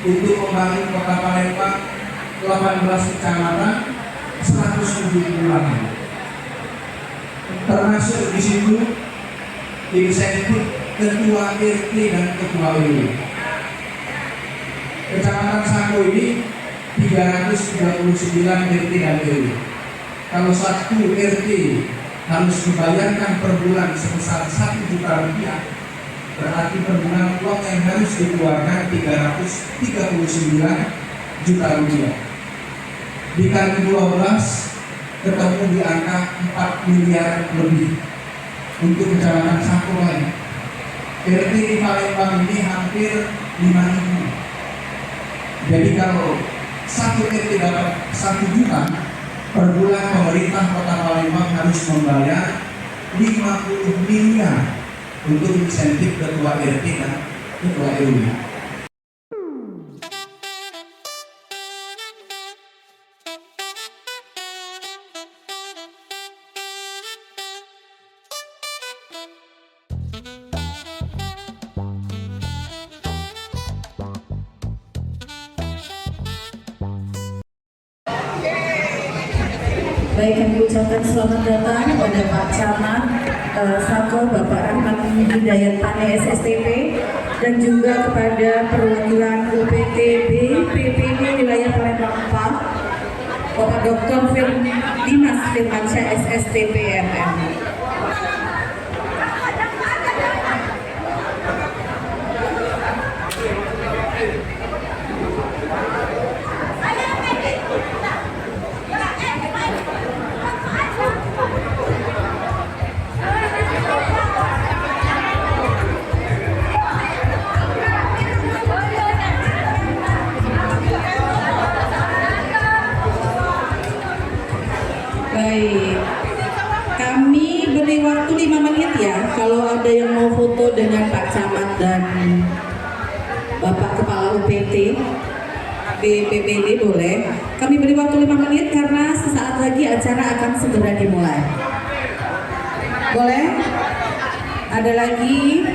untuk membangun Kota Palembang 18 kecamatan 170 termasuk di situ insentif ketua RT dan ketua RW. Kecamatan Sako ini 339 RT dan RW. Kalau satu RT harus dibayarkan per bulan sebesar 1 juta rupiah, berarti per bulan uang yang harus dikeluarkan 339 juta rupiah. Dikali 12 ketemu di angka 4 miliar lebih untuk kecamatan Sako lain. RT di Palembang ini hampir 5.000. Jadi kalau satu RT dapat 1 juta, per bulan pemerintah Kota Palembang harus membayar 50 miliar untuk insentif ketua RT dan ketua RW. Baik, kami ucapkan selamat datang kepada Pak Camat Sako, Bapak Rahmat Hidayat Pane SSTP, dan juga kepada perwakilan UPTB PPD wilayah Palembang 4, Bapak Dr. Dimas Firmansyah SSTP MM. Baik, kami beri waktu 5 menit ya. Kalau ada yang mau foto dengan Pak Camat dan Bapak Kepala UPT BPBD boleh. Kami beri waktu 5 menit karena sesaat lagi acara akan segera dimulai. Boleh? Ada lagi?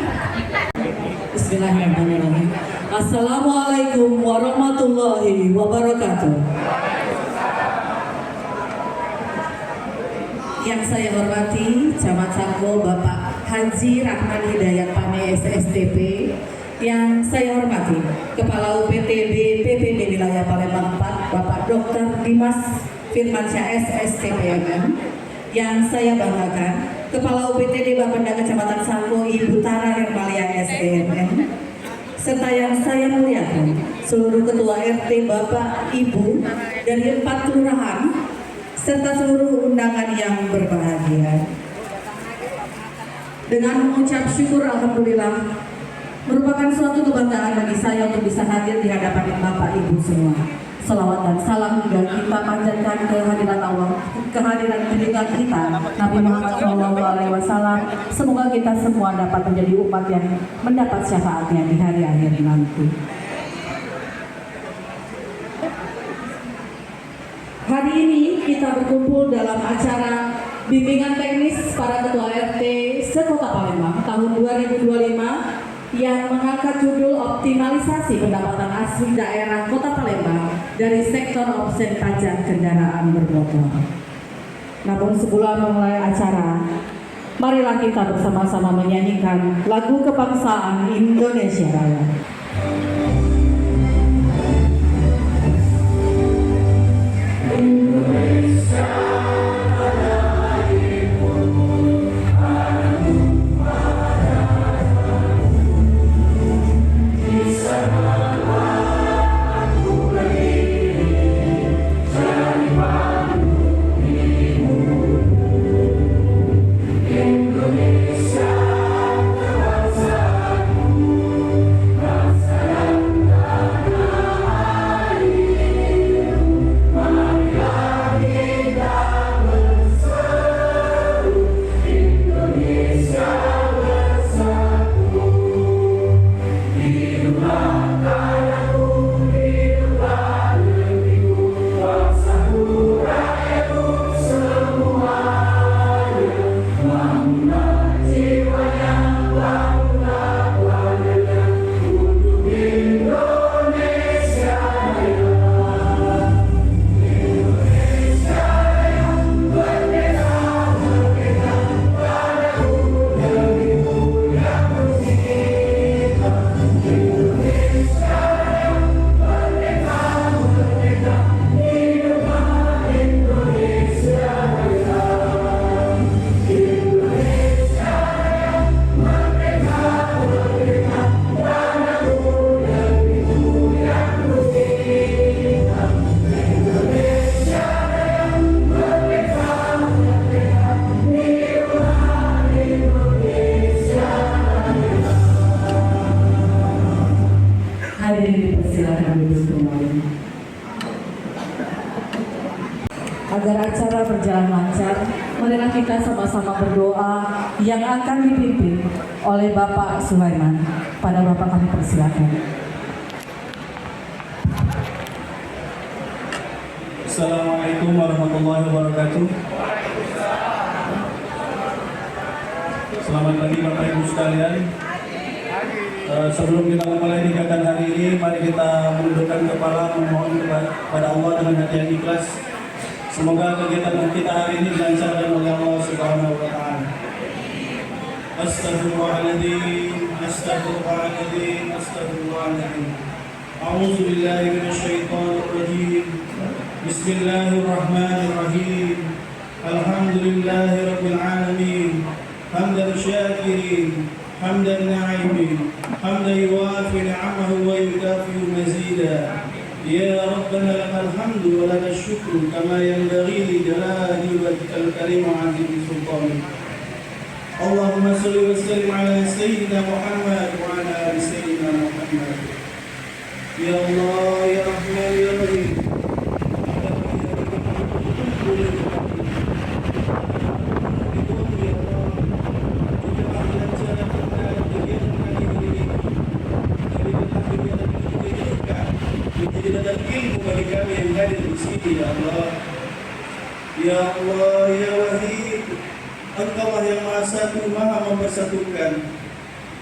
Bismillahirrahmanirrahim. Assalamualaikum warahmatullahi wabarakatuh. Yang saya hormati Camat Sako Bapak Haji Rahmat Hidayat Pane SSTP, yang saya hormati Kepala UPTB PPD wilayah Palembang 4 Bapak Dr. Dimas Firmansyah SSTP MM, yang saya banggakan Kepala UPTD Bapenda Kecamatan Sako Ibu Tara Hermalia SDMM, serta yang saya muliakan seluruh ketua RT Bapak Ibu dari 4 kelurahan serta seluruh undangan yang berbahagia. Dengan mengucap syukur alhamdulillah, merupakan suatu kebanggaan bagi saya untuk bisa hadir di hadapan Bapak Ibu semua. Salawat dan salam juga kita panjatkan kehadiran Allah, kehadiran junjungan kita Nabi Muhammad SAW. Semoga kita semua dapat menjadi umat yang mendapat syafaatnya di hari akhir nanti. Hari ini kita berkumpul dalam acara bimbingan teknis para ketua RT se-Kota Palembang tahun 2025 yang mengangkat judul optimalisasi pendapatan asli daerah Kota Palembang dari sektor offset pajak kendaraan bermotor. Namun sebelum memulai acara, marilah kita bersama-sama menyanyikan lagu kebangsaan Indonesia Raya. Indonesia, bangsaku, dipersilakan duduk kembali. Agar acara berjalan lancar, marilah kita sama-sama berdoa yang akan dipimpin oleh Bapak Sulaiman. Pada Bapak kami persilakan. Assalamualaikum warahmatullahi wabarakatuh. Selamat pagi Bapak Ibu sekalian. Sebelum kita mulai kegiatan hari ini, mari kita menundukkan kepala memohon kepada Allah dengan hati yang ikhlas. Semoga kegiatan kita hari ini dilancarkan oleh Allah Subhanahu wa taala. Astagfirullahaladzim, astagfirullahaladzim, astagfirullahaladzim. A'udzu billahi minasyaitonir rajim. Bismillahirrahmanirrahim. Alhamdulillahi rabbil alamin. Hamdan syakirin, hamdan na'imin, hamdan yuwafi ni'amahu wa yukafi'u mazida. Ya Rabbana lakal hamdu wa lakal syukru kama yanbaghi li jalali wajhikal karim wa 'azimi sultanik. Allahumma shalli wa sallim ala sayyidina Muhammad wa ala ali sayyidina Muhammad. Ya Allah, ya Rahman, ya Rahim. Dan ilmu bagi kami yang hadir di sini, ya Allah. Ya Allah, ya Wahid, Engkaulah yang Maha Satu, Maha Mempersatukan.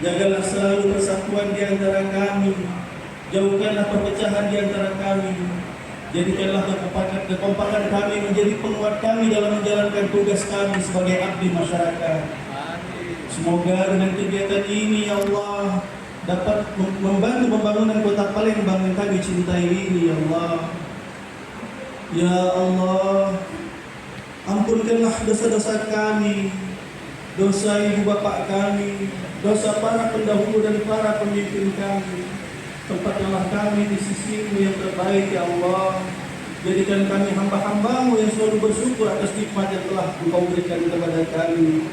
Jagalah selalu persatuan di antara kami. Jauhkanlah perpecahan di antara kami. Jadikanlah kekompakan kami menjadi penguat kami dalam menjalankan tugas kami sebagai abdi masyarakat. Semoga dengan kegiatan ini, ya Allah, dapat membantu pembangunan kota Palembang yang kami cintai ini, ya Allah. Ya Allah, ampunkanlah dosa-dosa kami, dosa ibu bapak kami, dosa para pendahulu dan para pemimpin kami. Tempatkanlah kami di sisi-Mu yang terbaik, ya Allah. Jadikan kami hamba-hamba-Mu yang selalu bersyukur atas nikmat yang telah Engkau berikan kepada kami.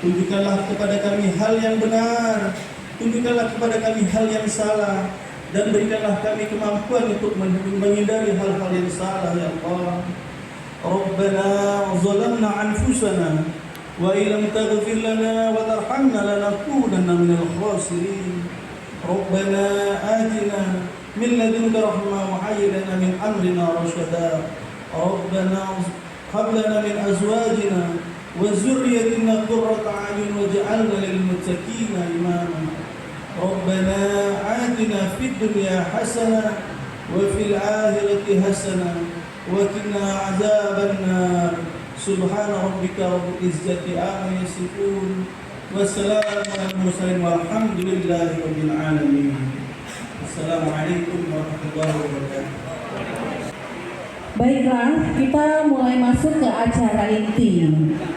Tunjukkanlah kepada kami hal yang benar, tunjukkanlah kepada kami hal yang salah, dan berikanlah kami kemampuan untuk menghindari hal-hal yang salah, ya Allah. Rabbana zalamna anfusana wa illam taghfir lana wa tarhamna lanakunanna minal khasirin. Rabbana atina min ladunka rahmah wa hayyi lana min amrina rashada. Rabbana hab lana min azwajina wa dzurriyyatina qurrata a'yun waj'alna lil muttaqina imama. Rabbana atina fid dunya hasanah wa fil akhirati hasanah wa qina adzabannar. Subhana rabbika rabbil izzati amma yasifun wa salamun alal mursalin walhamdulillahi rabbil alamin. Assalamualaikum warahmatullahi wabarakatuh. Baiklah, kita mulai masuk ke acara inti.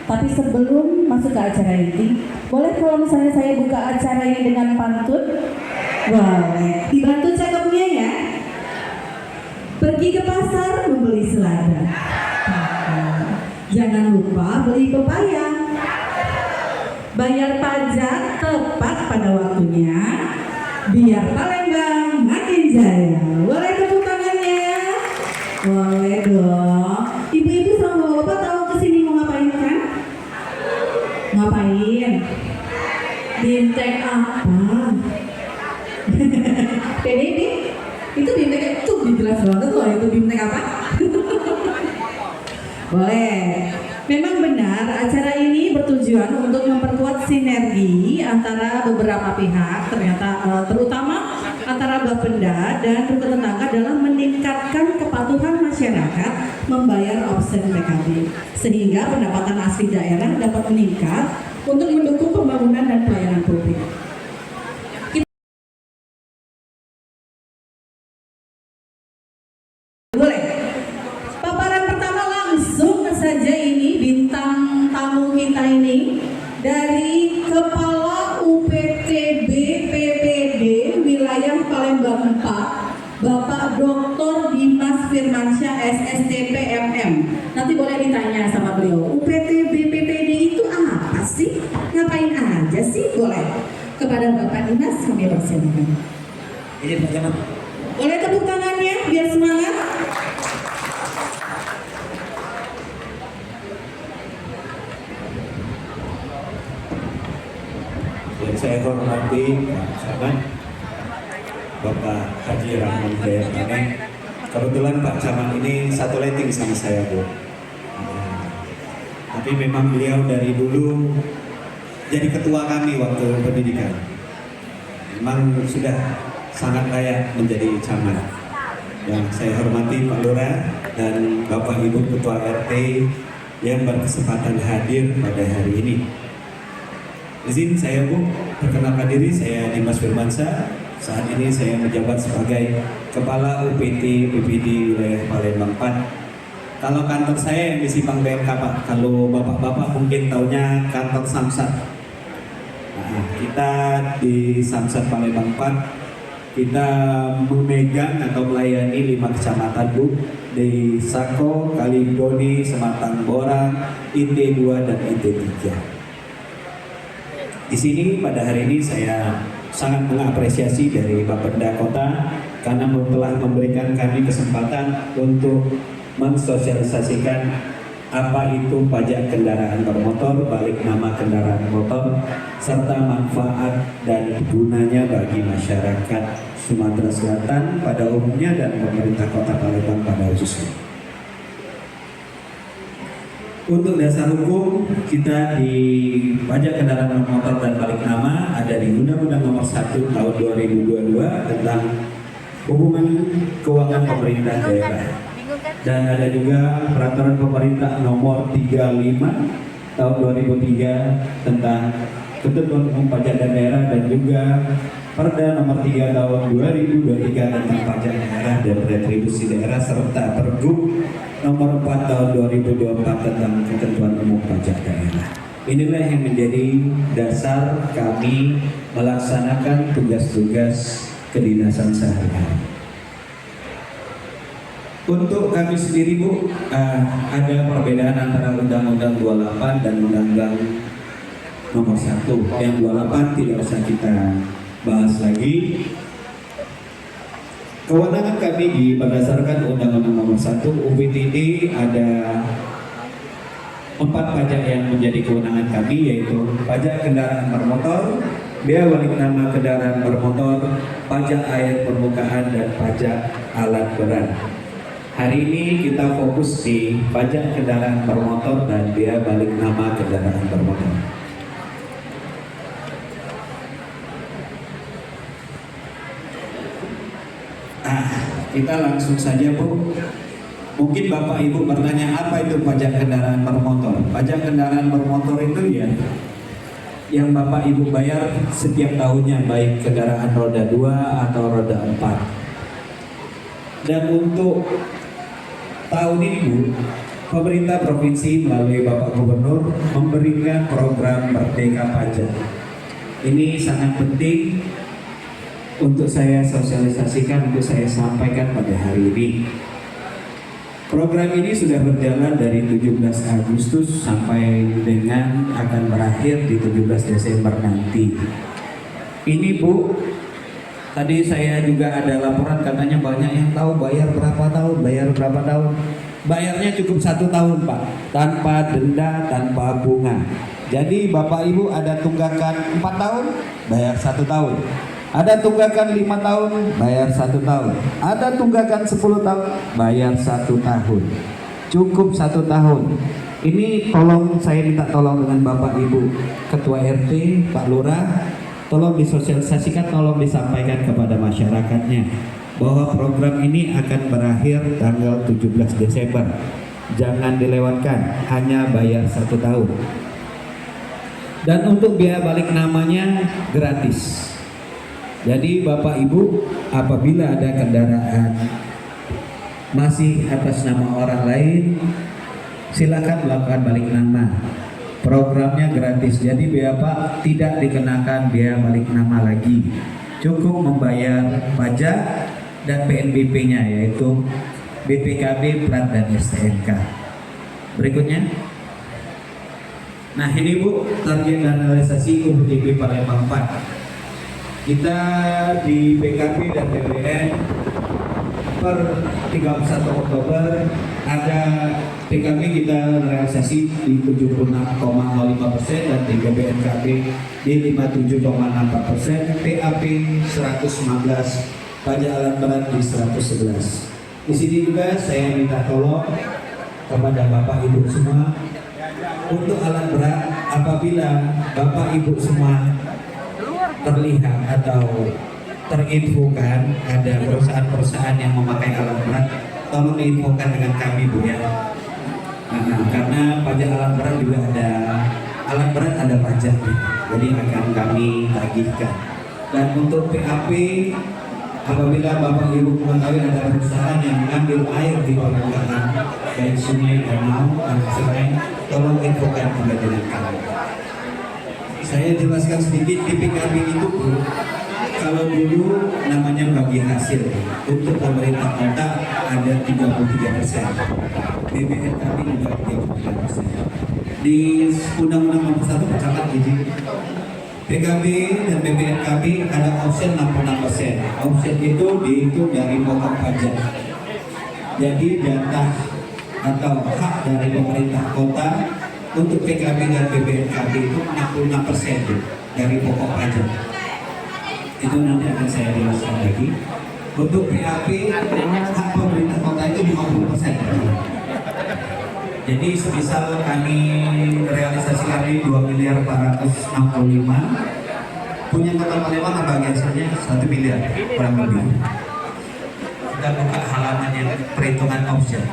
Tapi sebelum masuk ke acara inti, boleh kalau misalnya saya buka acara ini dengan pantun? Boleh. Dibantu cakepnya ya. Pergi ke pasar membeli selada. Jangan lupa beli pepaya. Bayar pajak tepat pada waktunya. Biar Palembang makin jaya. Boleh tepuk tangannya? Boleh dong. Ibu-ibu sama bapak tahu kesini mau ngapain kan? Ngapain? Bimtek apa? PDB? Itu bimtek itu jelas banget loh, itu bimtek apa? Boleh. Memang benar acara ini bertujuan untuk memperkuat sinergi antara beberapa pihak, terutama antara Bapenda dan rukun tetangga dalam meningkatkan kepatuhan masyarakat membayar opsen PKB, sehingga pendapatan asli daerah dapat meningkat untuk mendukung pembangunan dan pelayanan publik. Boleh. Paparan pertama langsung saja ini bintang tamu kita ini dari Kepala UPTB PPD Wilayah Palembang 4, Bapak Dr. Dimas Firmansyah SSTP MM. Nanti boleh ditanya sama beliau, UPTB PPD itu apa sih? Ngapain aja sih? Boleh. Kepada Bapak Dimas kami persilakan. Izin perkenan. Boleh tepuk tangannya biar semangat. Yang saya hormati Pak Camat, Bapak Haji Rahman Hidayat Paneng. Kebetulan Pak Camat ini satu letting sama saya, Bu. Tapi memang beliau dari dulu jadi ketua kami waktu pendidikan. Memang sudah sangat layak menjadi camat. Yang saya hormati Pak Lurah dan Bapak Ibu Ketua RT yang berkesempatan hadir pada hari ini. Izin saya, Bu, perkenalkan diri, saya Dimas Firmansyah. Saat ini saya menjabat sebagai Kepala UPT PPD Wilayah Palembang 4. Kalau kantor saya yang di Simpang BMK, Pak. Kalau bapak-bapak mungkin taunya kantor Samsat. Nah, kita di Samsat Palembang 4, kita memegang atau melayani 5 kecamatan, Bu, di Sako, Kalidoni, Sematang Borang, IT2 dan IT3. Di sini pada hari ini saya sangat mengapresiasi dari Bapenda Kota karena telah memberikan kami kesempatan untuk mensosialisasikan apa itu pajak kendaraan bermotor, balik nama kendaraan motor, serta manfaat dan gunanya bagi masyarakat Sumatera Selatan pada umumnya dan pemerintah Kota Palembang pada khususnya. Untuk dasar hukum, kita di pajak kendaraan bermotor dan balik nama ada di Undang-Undang Nomor 1 Tahun 2022 tentang hubungan keuangan pemerintah daerah. Dan ada juga Peraturan Pemerintah Nomor 35 Tahun 2003 tentang Ketentuan Umum Pajak dan Daerah, dan juga Perda Nomor 3 Tahun 2023 tentang Pajak Daerah dan Retribusi Daerah, serta Pergub Nomor 4 Tahun 2024 tentang Ketentuan Umum Pajak Daerah. Inilah yang menjadi dasar kami melaksanakan tugas-tugas kedinasan sehari-hari. Untuk kami sendiri, Bu, ada perbedaan antara Undang-Undang 28 dan Undang-Undang Nomor 1. Yang 28 tidak usah kita bahas lagi. Kewenangan kami berdasarkan Undang-Undang Nomor 1 UPTD ada 4 pajak yang menjadi kewenangan kami, yaitu pajak kendaraan bermotor, bea balik nama kendaraan bermotor, pajak air permukaan, dan pajak alat berat. Hari ini kita fokus di pajak kendaraan bermotor dan bea balik nama kendaraan bermotor. Kita langsung saja, Bu. Mungkin Bapak Ibu bertanya, apa itu pajak kendaraan bermotor? Pajak kendaraan bermotor itu ya yang Bapak Ibu bayar setiap tahunnya, baik kendaraan roda 2 atau roda 4. Dan untuk tahun ini, Bu, pemerintah provinsi melalui Bapak Gubernur memberikan program Merdeka Pajak. Ini sangat penting untuk saya sosialisasikan, untuk saya sampaikan pada hari ini. Program ini sudah berjalan dari 17 Agustus sampai dengan akan berakhir di 17 Desember nanti. Ini, Bu, tadi saya juga ada laporan katanya banyak yang tahu bayar berapa tahun, Bayarnya cukup 1 tahun, Pak, tanpa denda, tanpa bunga. Jadi Bapak Ibu ada tunggakan 4 tahun, bayar 1 tahun. Ada tunggakan 5 tahun, bayar 1 tahun. Ada tunggakan 10 tahun, bayar 1 tahun. Cukup 1 tahun. Ini tolong, saya minta tolong dengan Bapak Ibu Ketua RT, Pak Lurah, tolong disosialisasikan, tolong disampaikan kepada masyarakatnya bahwa program ini akan berakhir tanggal 17 Desember. Jangan dilewatkan, hanya bayar 1 tahun. Dan untuk biaya balik namanya gratis. Jadi Bapak Ibu, apabila ada kendaraan masih atas nama orang lain, silakan melakukan balik nama. Programnya gratis, jadi Bapak tidak dikenakan biaya balik nama lagi. Cukup membayar pajak dan PNBP-nya, yaitu BPKB, plat, dan STNK. Berikutnya. Nah ini, Bu, target dan realisasi UPTB Palembang 4. Kita di PKP dan BPN per 31 Oktober ada PKB kita realisasi di 76,05% dan di BPNKB di 57,64%, PAP 115, pajak alat berat di 111. Di sini juga saya minta tolong kepada Bapak Ibu semua untuk alat berat, apabila Bapak Ibu semua terlihat atau terinfokan ada perusahaan-perusahaan yang memakai alat berat, tolong diinfokan dengan kami Bu ya. Karena pajak alat berat juga ada, alat berat ada pajaknya, jadi akan kami tagihkan. Dan untuk PAP, apabila Bapak Ibu mengetahui ada perusahaan yang mengambil air di permukaan dari sungai, danau, atau sungai, tolong infokan juga dengan kami. Saya jelaskan sedikit di PKB itu Bu. Kalau dulu namanya bagi hasil, untuk pemerintah kota ada 33%, BPNKB juga 33%. Di Undang-Undang Nomor 1 tercatat izin PKB dan BPNKB ada option 66%. Option itu dihitung dari pokok pajak. Jadi jatah atau hak dari pemerintah kota untuk PKB dan BPNKB itu 66% dari pokok pajak. Itu nanti akan saya jelaskan lagi. Untuk PAP, hak pemerintah kota itu 50%. Jadi semisal kami realisasi kami 2.465, punya kota Palembang bagi hasilnya 1 miliar kurang lebih. Kita buka halaman yang perhitungan option.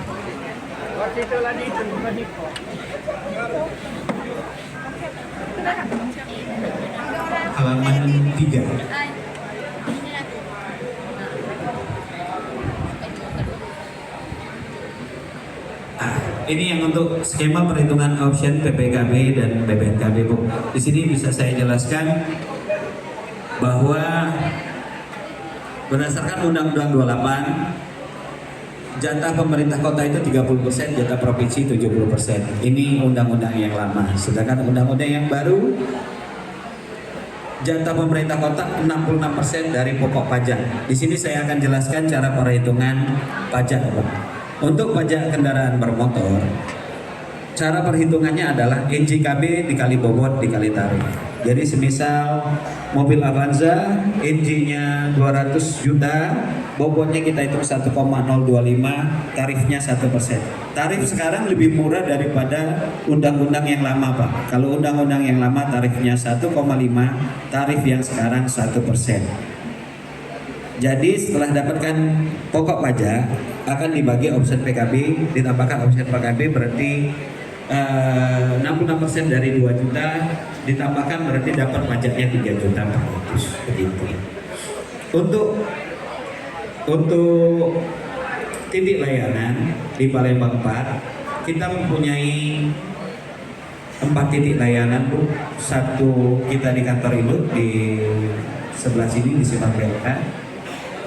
Halaman 3. Ini yang untuk skema perhitungan option PPKB dan BPNKB Bu. Di sini bisa saya jelaskan bahwa berdasarkan Undang-Undang 28, jatah pemerintah kota itu 30%, jatah provinsi 70%. Ini undang-undang yang lama. Sedangkan undang-undang yang baru, jatah pemerintah kota 66% dari pokok pajak. Di sini saya akan jelaskan cara perhitungan pajak Bu. Untuk pajak kendaraan bermotor, cara perhitungannya adalah NJKB dikali bobot dikali tarif. Jadi semisal mobil Avanza NJ-nya 200 juta, bobotnya kita hitung 1,025, tarifnya 1%. Tarif sekarang lebih murah daripada undang-undang yang lama Pak. Kalau undang-undang yang lama tarifnya 1,5, tarif yang sekarang 1%. Jadi setelah dapatkan pokok pajak akan dibagi option PKB, ditambahkan option PKB berarti 66% dari 2 juta, ditambahkan berarti dapat pajaknya 3.400.000 begitu. Untuk titik layanan di Palembang 4 kita mempunyai 4 titik layanan Bu. Satu kita di kantor induk di sebelah sini di Simpang Belka.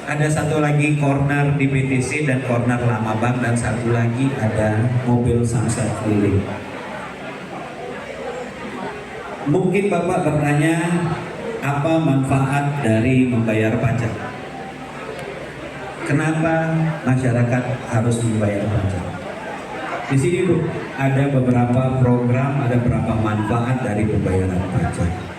Ada satu lagi corner di BTC dan corner Lama Bank, dan satu lagi ada mobil Samsat keliling. Mungkin Bapak bertanya, apa manfaat dari membayar pajak? Kenapa masyarakat harus membayar pajak? Di sini Bu, ada beberapa program, ada beberapa manfaat dari pembayaran pajak.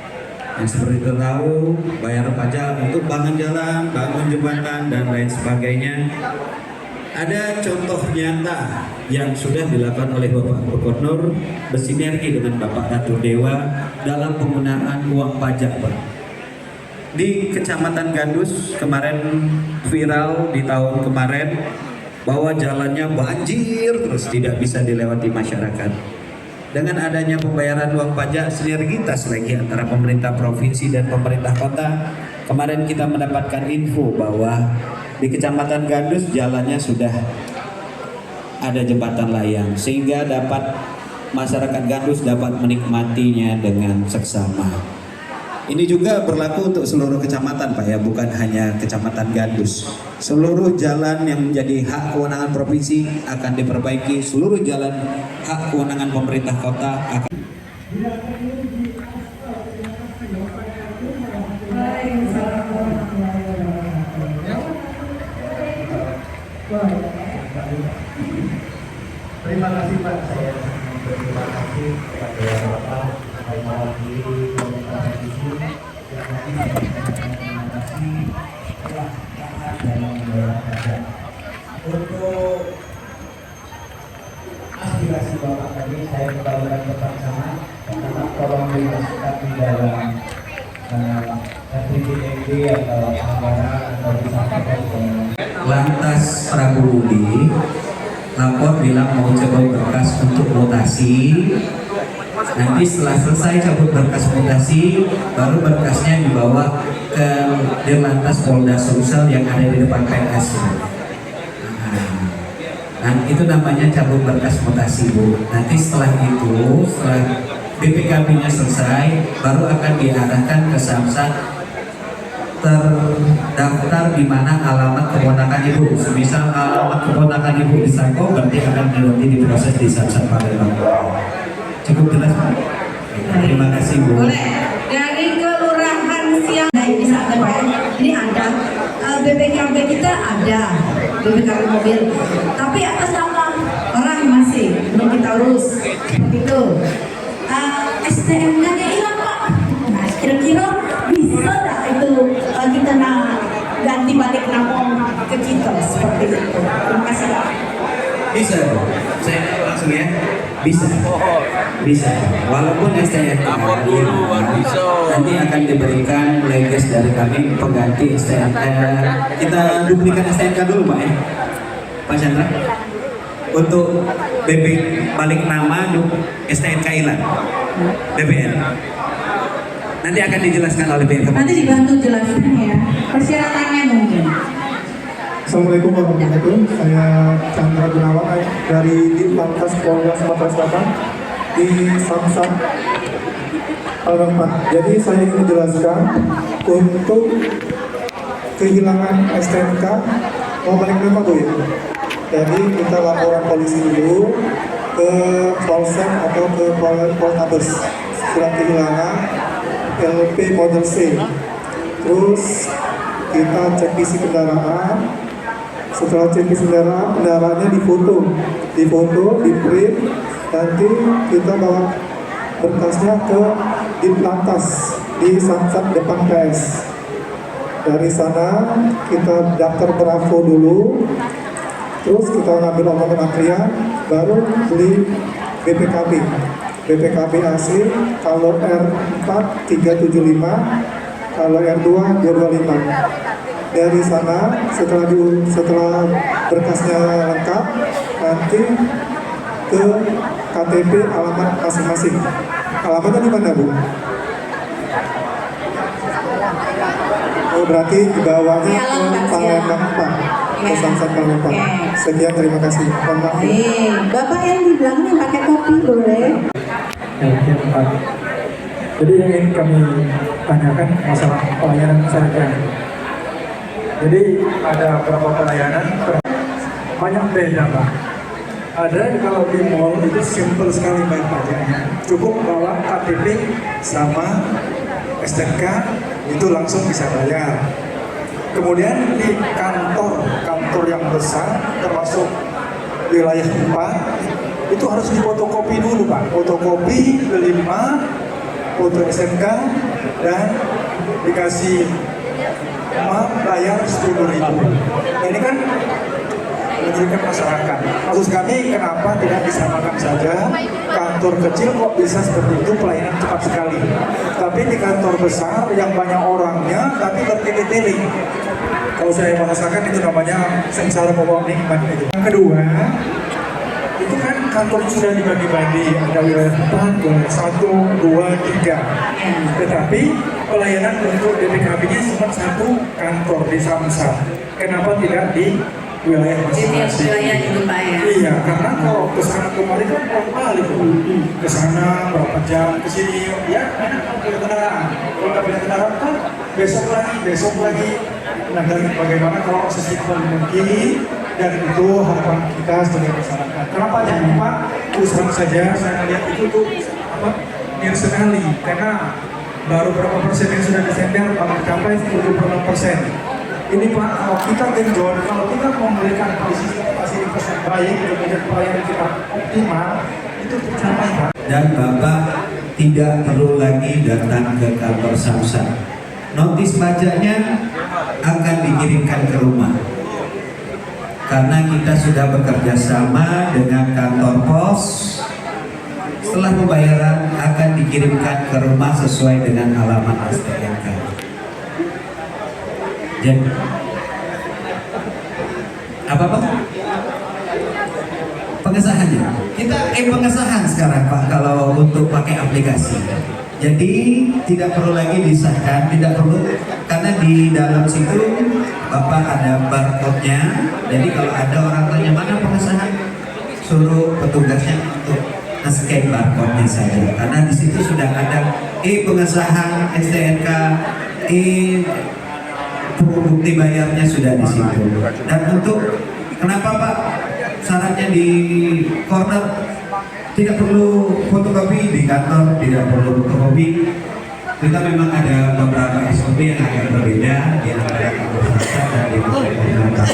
Yang seperti kita tahu, bayar pajak untuk bangun jalan, bangun jembatan, dan lain sebagainya. Ada contoh nyata yang sudah dilakukan oleh Bapak Gubernur bersinergi dengan Bapak Ratu Dewa dalam penggunaan uang pajak Pak. Di Kecamatan Gandus kemarin viral di tahun kemarin bahwa jalannya banjir terus tidak bisa dilewati masyarakat. Dengan adanya pembayaran uang pajak, sinergitas lagi antara pemerintah provinsi dan pemerintah kota. Kemarin kita mendapatkan info bahwa di Kecamatan Gandus jalannya sudah ada jembatan layang, sehingga dapat masyarakat Gandus dapat menikmatinya dengan seksama. Ini juga berlaku untuk seluruh kecamatan Pak ya, bukan hanya Kecamatan Gandus. Seluruh jalan yang menjadi hak kewenangan provinsi akan diperbaiki, seluruh jalan hak kewenangan pemerintah kota akan. Boleh. Terima kasih Pak, saya sangat berterima kasih kepada Bapak mewakili pemerintah itu yang tadi terima kasih telah taat dalam membayar pajak. Untuk aspirasi Bapak tadi saya kembalikan ke Pak Camat, Pak tolong dimasukkan di dalam RPJMD atau anggaran atau disampaikan ke Lantas Prabu Budi lapor bilang mau cabut berkas untuk mutasi. Nanti setelah selesai cabut berkas mutasi, baru berkasnya dibawa ke Dirlantas Polda Sumsel yang ada di depan PNS. Nah, itu namanya cabut berkas mutasi, Bu. Nanti setelah itu, setelah BPKB-nya selesai, baru akan diarahkan ke Samsat terdaftar di mana alamat keponakan ibu. Misal alamat keponakan ibu di Sako, berarti akan nanti diproses di Samsat Palembang. Cukup jelas, Pak? Terima kasih, Bu. Boleh. Dari kelurahan Siang, nah ini saatnya Pak. Ini ada BPKB kita ada BPKB mobil, tapi atas nama orang masih belum kita urus seperti itu. STM-nya hilang Pak. Nah kira-kira bisa nggak itu kita ganti balik nama ke kita seperti itu? Terima kasih Pak. Bisa, Bu. Saya langsung ya. Bisa. Bisa. Walaupun STNK nanti akan diberikan leges dari kami pengganti STNK. Kita duplikan STNK dulu, Pak ya. Pak Chandra. Untuk BB balik nama STNK hilang. BBN. Nanti akan dijelaskan oleh BNK. Nanti dibantu jelaskan ya. Persyaratannya mungkin. Assalamualaikum warahmatullahi wabarakatuh. Saya Chandra Gunawan dari Dirlantas Polda Sumatera Selatan di Samsat Palembang. Jadi saya ingin menjelaskan untuk kehilangan STNK mau balik nama Bu ya. Jadi kita laporan polisi dulu ke Polsek atau ke Poltabes surat kehilangan LP model C. Terus kita cek isi kendaraan. Setelah cek isi kendaraan, kendaraannya difoto, di print, nanti kita bawa berkasnya ke Dirlantas di Samsat depan PS. Dari sana kita daftar Bravo dulu, terus kita ngambil nomor antrian, baru beli BPKB. BPKB asli, kalau R4 375, kalau R2 225. Dari sana setelah berkasnya lengkap, nanti ke KTP alamat masing-masing. Alamatnya di mana, Bu? Oh, berarti dibawanya ke Palembang, Pak. Ke Samsat Palembang. Sekian, terima kasih. Mohon maaf. Bapak yang di belakang pakai topi boleh? Ya, Pak. Jadi yang ingin kami tanyakan masalah pelayanan masyarakat. Jadi ada beberapa pelayanan banyak beda Pak. Ada kalau di mall itu simpel sekali bayar pajaknya, cukup bawa KTP sama STNK itu langsung bisa bayar. Kemudian di kantor yang besar termasuk wilayah 4 itu harus difotokopi dulu Pak, fotokopi kelima, foto STNK dan dikasih bayar 10.000. Nah, ini kan menyulitkan masyarakat. Maksud kami kenapa tidak disamakan saja kantor kecil kok bisa seperti itu pelayanan cepat sekali. Tapi di kantor besar yang banyak orangnya tapi bertele-tele. Kalau saya bahasakan itu namanya sengsara membawa nikmat itu. Yang kedua, itu kan kantor sudah dibagi-bagi, ada wilayah 4, wilayah 1, 2, 3. Tetapi pelayanan untuk BPKB-nya cuma satu kantor di Samsat. Kenapa tidak di wilayah masing-masing? Wilayah itu Pak ya? Iya, karena kalau kesana kemarin kan bolak-balik kesana berapa jam, kesini ya enak kan punya kendaraan. Kalau nggak punya kendaraan kan besok lagi. Nah, dan bagaimana kalau sesimpel mungkin dan itu harapan kita sebagai masyarakat. Kenapa jangan Pak? Terus terang saja saya lihat itu tuh miris sekali karena baru berapa persen yang sudah disender baru mencapai 76%. ini Pak, kalau kita genjot, kalau kita memberikan fasilitas yang baik, kemudian pelayanan kita optimal, itu tercapai Pak. Dan Bapak tidak perlu lagi datang ke kantor Samsat. Notis pajaknya akan dikirimkan ke rumah. Karena kita sudah bekerja sama dengan kantor pos. Setelah pembayaran akan dikirimkan ke rumah sesuai dengan alamat STNK. Jadi apa Pak? Pengesahannya. Kita pengesahan sekarang Pak kalau untuk pakai aplikasi. Jadi tidak perlu lagi disahkan, tidak perlu karena di dalam situ Bapak ada barcode-nya. Jadi kalau ada orang tanya mana pengesahan, suruh petugasnya untuk nge-scan barcode-nya saja. Karena di situ sudah ada pengesahan STNK, bukti bayarnya sudah di situ. Dan untuk kenapa Pak syaratnya di corner tidak perlu fotokopi di kantor, tidak perlu fotokopi. Kita memang ada beberapa SOP yang agak berbeda di antara kantor Samsat dan di pemerintah.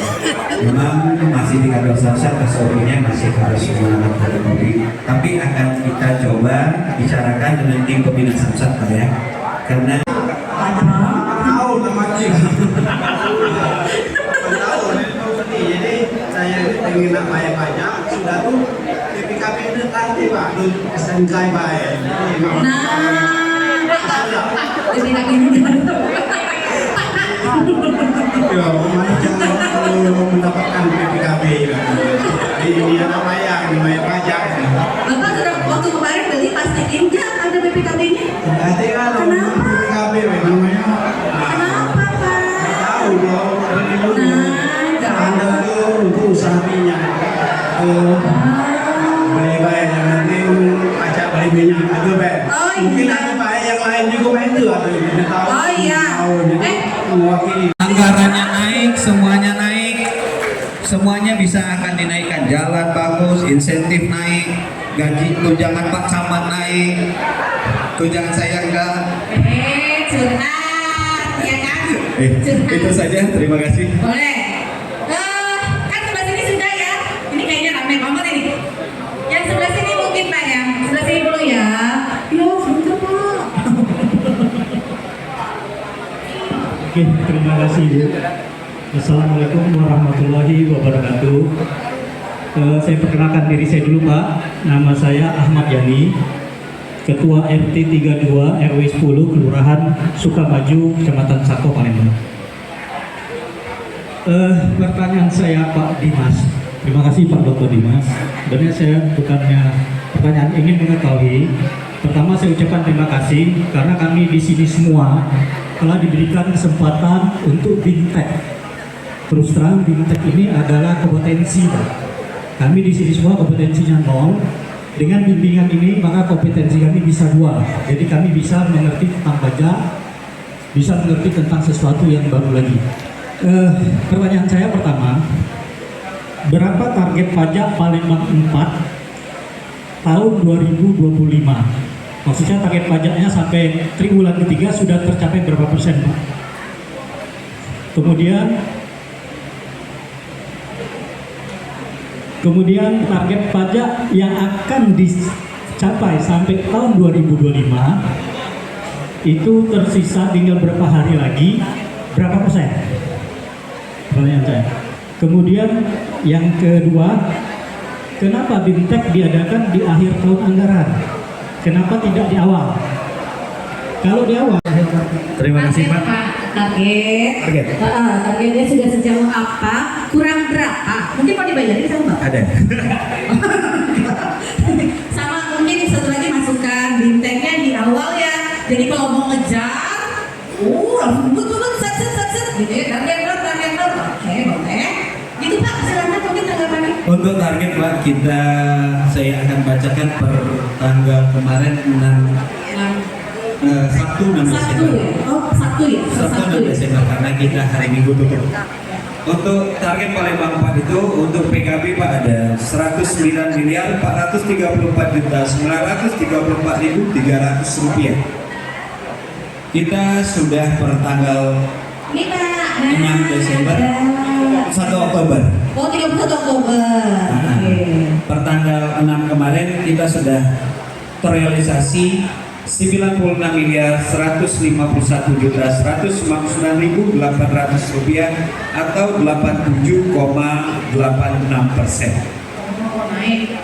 Memang masih di kantor Samsat SOP-nya masih harus menggunakan fotokopi. Tapi akan kita coba bicarakan dengan tim pembina Samsat Pak ya. Karena Tahu namanya. Tahu jadi saya ingin nak bayar pajak sudah tuh PPKP itu nanti Pak SNK bayar. Tidak ini Ya, macam kalau mendapatkan PPKP ini ada bayar pajak. Bapak sudah waktu kemarin beli pastiin nggak ada BPKB-nya? Nanti kalau PPKB namanya. Kenapa Pak? Tahu dong dari dulu. Anda tuh untuk usaha minyak. Bayar nanti pajak beli minyak ada Pak. Mungkin ada bayar yang lain juga Pak itu ada yang tahu. Oh iya. Mewakili. anggarannya naik, semuanya naik, semuanya bisa akan dinaikkan. Jalan bagus, insentif naik, gaji tunjangan Pak Camat naik, tunjangan saya enggak. Curhat, ya kan? Curhat. Itu saja, terima kasih. Boleh. Kan sebelah sini sudah ya. Ini kayaknya rame banget ini. Yang sebelah sini mungkin Pak ya. Sebelah sini dulu ya. Ya, sebentar Pak. Oke, terima kasih Bu. Assalamualaikum warahmatullahi wabarakatuh. Saya perkenalkan diri saya dulu Pak. Nama saya Ahmad Yani, Ketua RT 32 RW 10 Kelurahan Sukamaju, Kecamatan Sako, Palembang. Pertanyaan saya Pak Dimas. Terima kasih Pak Dr. Dimas. Sebenarnya saya bukannya pertanyaan ingin mengetahui. Pertama saya ucapkan terima kasih karena kami di sini semua telah diberikan kesempatan untuk BIMTEK. Terus terang BIMTEK ini adalah kompetensi. Kami di sini semua kompetensinya 0. Dengan bimbingan ini maka kompetensi kami bisa 2. Jadi kami bisa mengerti tentang pajak, bisa mengerti tentang sesuatu yang baru lagi. Pertanyaan saya pertama, berapa target pajak Palembang 4 tahun 2025? Maksudnya target pajaknya sampai triwulan ketiga sudah tercapai berapa persen Pak? Kemudian target pajak yang akan dicapai sampai tahun 2025 itu tersisa tinggal berapa hari lagi, berapa persen? Pertanyaan saya. Kemudian yang kedua, kenapa BIMTEK diadakan di akhir tahun anggaran? Kenapa tidak di awal? Kalau di awal. Terima kasih Pak. Target. Targetnya sudah sejauh apa? Kurang berapa? Mungkin mau dibayarin sama Bapak? Ada. Sama mungkin satu lagi masukan BIMTEK-nya di awal ya. Jadi kalau mau ngejar, langsung set gitu ya. Target. Oke, boleh. Gitu Pak, silakan mungkin tanggapannya. Untuk target Pak, saya akan bacakan per tanggal kemarin 1 dan Sabtu Desember. ya? Oh, Sabtu ya? Sabtu dan Desember karena kita hari Minggu tutup. Untuk target Palembang 4 itu untuk PKB Pak ada 109 miliar 434 juta 934.300 rupiah. Kita sudah per tanggal Ini Pak, 6 Desember, 1 Oktober. Oh, 31 Oktober. Oke. Pertanggal 6 kemarin kita sudah terrealisasi 96.151.199.800 rupiah atau 87,86%. Oh, naik.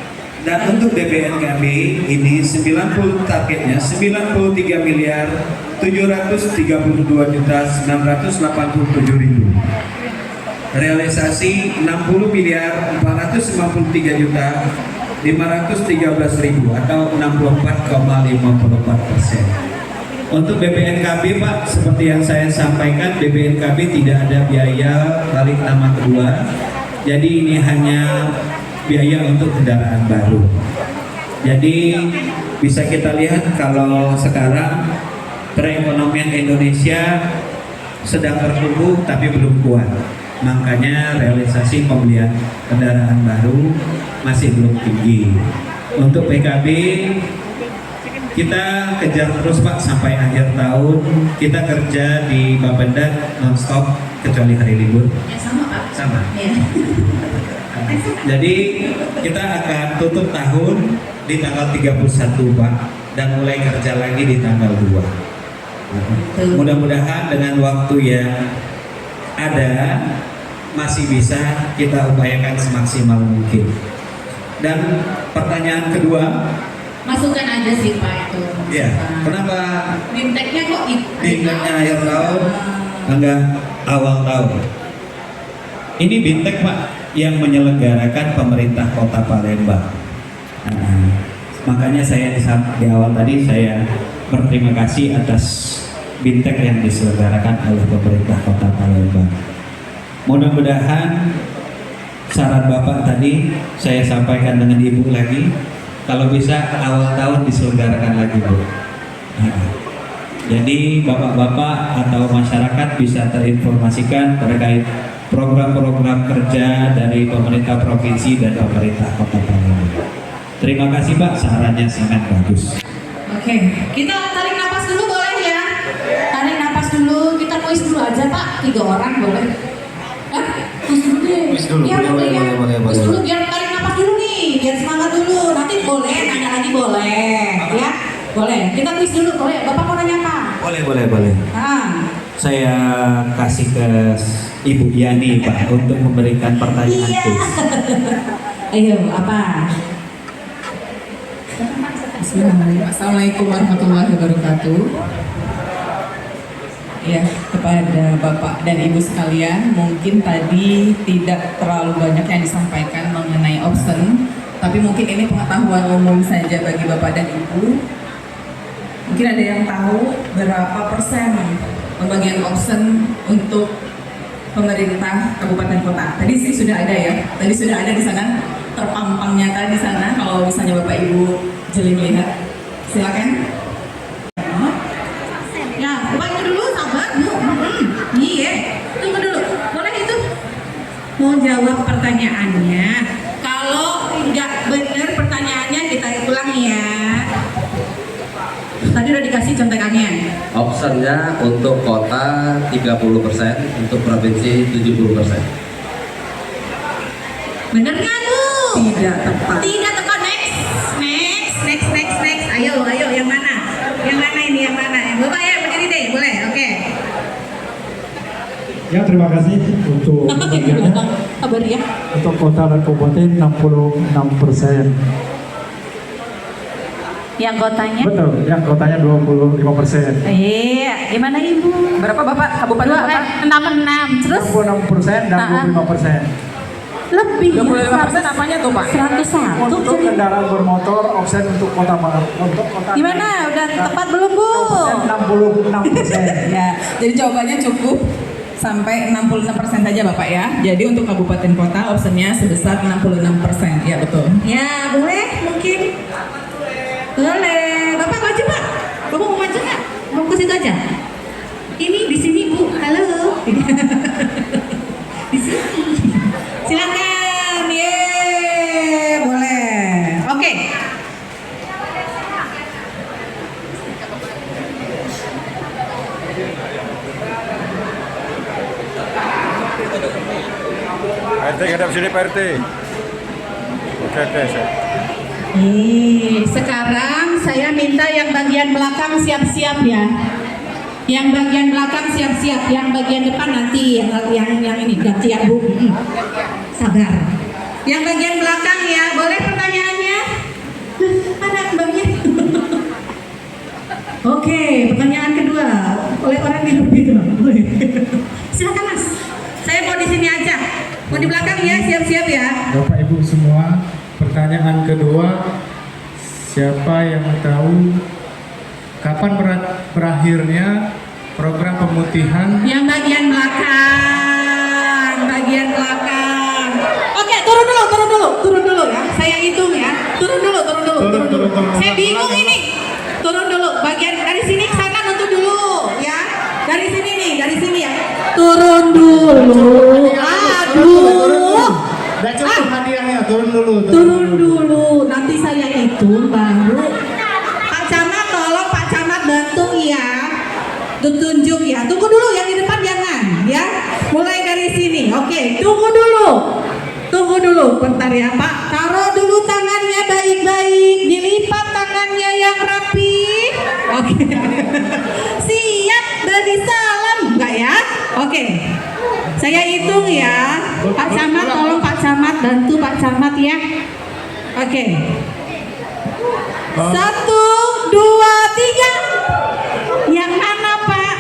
Dan untuk BPNKB ini 90 targetnya 93.732.987.000. Realisasi 60.453.513.000 atau 64,54%. Untuk BPNKB Pak, seperti yang saya sampaikan, BPNKB tidak ada biaya balik nama kedua. Jadi ini hanya biaya untuk kendaraan baru. Jadi bisa kita lihat kalau sekarang perekonomian Indonesia sedang bertumbuh tapi belum kuat. Makanya realisasi pembelian kendaraan baru masih belum tinggi. Untuk PKB kita kejar terus Pak sampai akhir tahun. Kita kerja di Bapenda non-stop kecuali hari libur. Ya sama Pak. Sama. Ya. Jadi kita akan tutup tahun di tanggal 31 Pak dan mulai kerja lagi di tanggal 2. Mudah-mudahan dengan waktu yang ada masih bisa kita upayakan semaksimal mungkin. Dan pertanyaan kedua, Masukan aja sih Pak itu. ya, kenapa Bimteknya kok Bimteknya akhir tahun enggak awal tahun? Ini Bimtek Pak yang menyelenggarakan pemerintah Kota Palembang. Makanya saya di awal tadi saya berterima kasih atas Bimtek yang diselenggarakan oleh pemerintah Kota Palembang. Mudah-mudahan saran Bapak tadi saya sampaikan dengan Ibu lagi, kalau bisa awal tahun diselenggarakan lagi Bu. Jadi Bapak-Bapak atau masyarakat bisa terinformasikan terkait program-program kerja dari pemerintah provinsi dan pemerintah Kota Palembang. Terima kasih Pak, sarannya sangat bagus. Oke, kita tarik napas dulu boleh ya? Tarik napas dulu, kita kuis dulu aja Pak, 3 orang boleh? Kuis dulu deh. Kuis dulu, Ya, boleh, ya. boleh. Kuis dulu biar tarik napas dulu nih, biar semangat dulu. Nanti boleh, nanya lagi boleh, ya? Boleh, kita kuis dulu boleh. Bapak mau nanya apa? Boleh. Ah, Saya kasih ke Ibu Yani Pak untuk memberikan pertanyaan iya. kuis. Ayo, apa? Assalamualaikum warahmatullahi wabarakatuh. Ya, kepada Bapak dan Ibu sekalian, mungkin tadi tidak terlalu banyak yang disampaikan mengenai option, tapi mungkin ini pengetahuan umum saja bagi Bapak dan Ibu. Mungkin ada yang tahu berapa persen pembagian option untuk pemerintah kabupaten kota. Tadi sih sudah ada ya, tadi sudah ada di sana terpampang nyata di sana. Kalau misalnya Bapak Ibu jeli melihat, silakan. Ya, Bapak itu dulu, sabar Bu. Iya, tunggu dulu. Boleh itu? Mau jawab pertanyaannya. Kalau nggak benar pertanyaannya kita ulang ya. Tadi udah dikasih contekannya. Optionnya untuk kota 30%, untuk provinsi 70%. Bener nggak tuh? Tidak tepat. Tidak tepat. Next. Ayo, yang mana? Yang mana ini? Yang mana? Bapak ya berdiri deh, boleh? Oke. Ya, terima kasih untuk pembagiannya. Kabar ya. Untuk kota dan kabupaten 66%. Yang kotanya? Betul, yang kotanya 25%. Iya, gimana Ibu? Berapa Bapak? Kabupaten kota? 66. Terus 66% dan 25%. lebih. 25% apanya tuh Pak? 101. Untuk kendaraan bermotor, offset untuk kota untuk kota. Gimana? Udah tepat belum Bu? Kabupaten 66%. Ya, jadi jawabannya cukup sampai 66% saja Bapak ya. Jadi untuk kabupaten kota optionnya sebesar 66%. Ya betul. Ya boleh mungkin. Boleh. Bapak maju Pak. Bapak mau maju nggak? Mau ke situ aja. Ini di sini Bu. Halo. Di sini. Silakan. Ye. Boleh. Oke. Pak RT. Oke, saya. Sekarang saya minta yang bagian belakang siap-siap ya. Yang bagian belakang siap-siap, yang bagian depan nanti yang ini gantian Bu. Sabar. Yang bagian belakang ya, boleh pertanyaannya? Ada kembangnya. Oke, pertanyaan kedua oleh orang di itu. Boleh. Silakan Mas. Saya mau di sini aja. Mau di belakang ya, siap-siap ya. Bapak Ibu semua, pertanyaan kedua, siapa yang tahu kapan berakhirnya program pemutihan? Yang bagian belakang, bagian belakang. Oke, turun dulu ya. Saya hitung ya. Turun dulu. Saya bingung ini. Turun dulu. Bagian dari sini ke sana nuntuk dulu ya. Dari sini ya. Turun dulu. Aduh. Udah cukup hadiahnya, turun dulu. Turun dulu. Nanti saya hitung baru. Pak Camat, tolong Pak Camat bantu ya. Tunjuk ya. Tunggu dulu yang di depan jangan ya. Mulai dari sini. Oke, tunggu dulu. Bentar ya Pak. Taruh dulu tangannya baik-baik. Dilipat tangannya yang rapi. Oke. Siap bagi salam enggak ya? Oke. Saya hitung ya. Pak Camat, tolong Pak Camat bantu Pak Camat ya. Oke. 1, 2, 3. Yang mana Pak?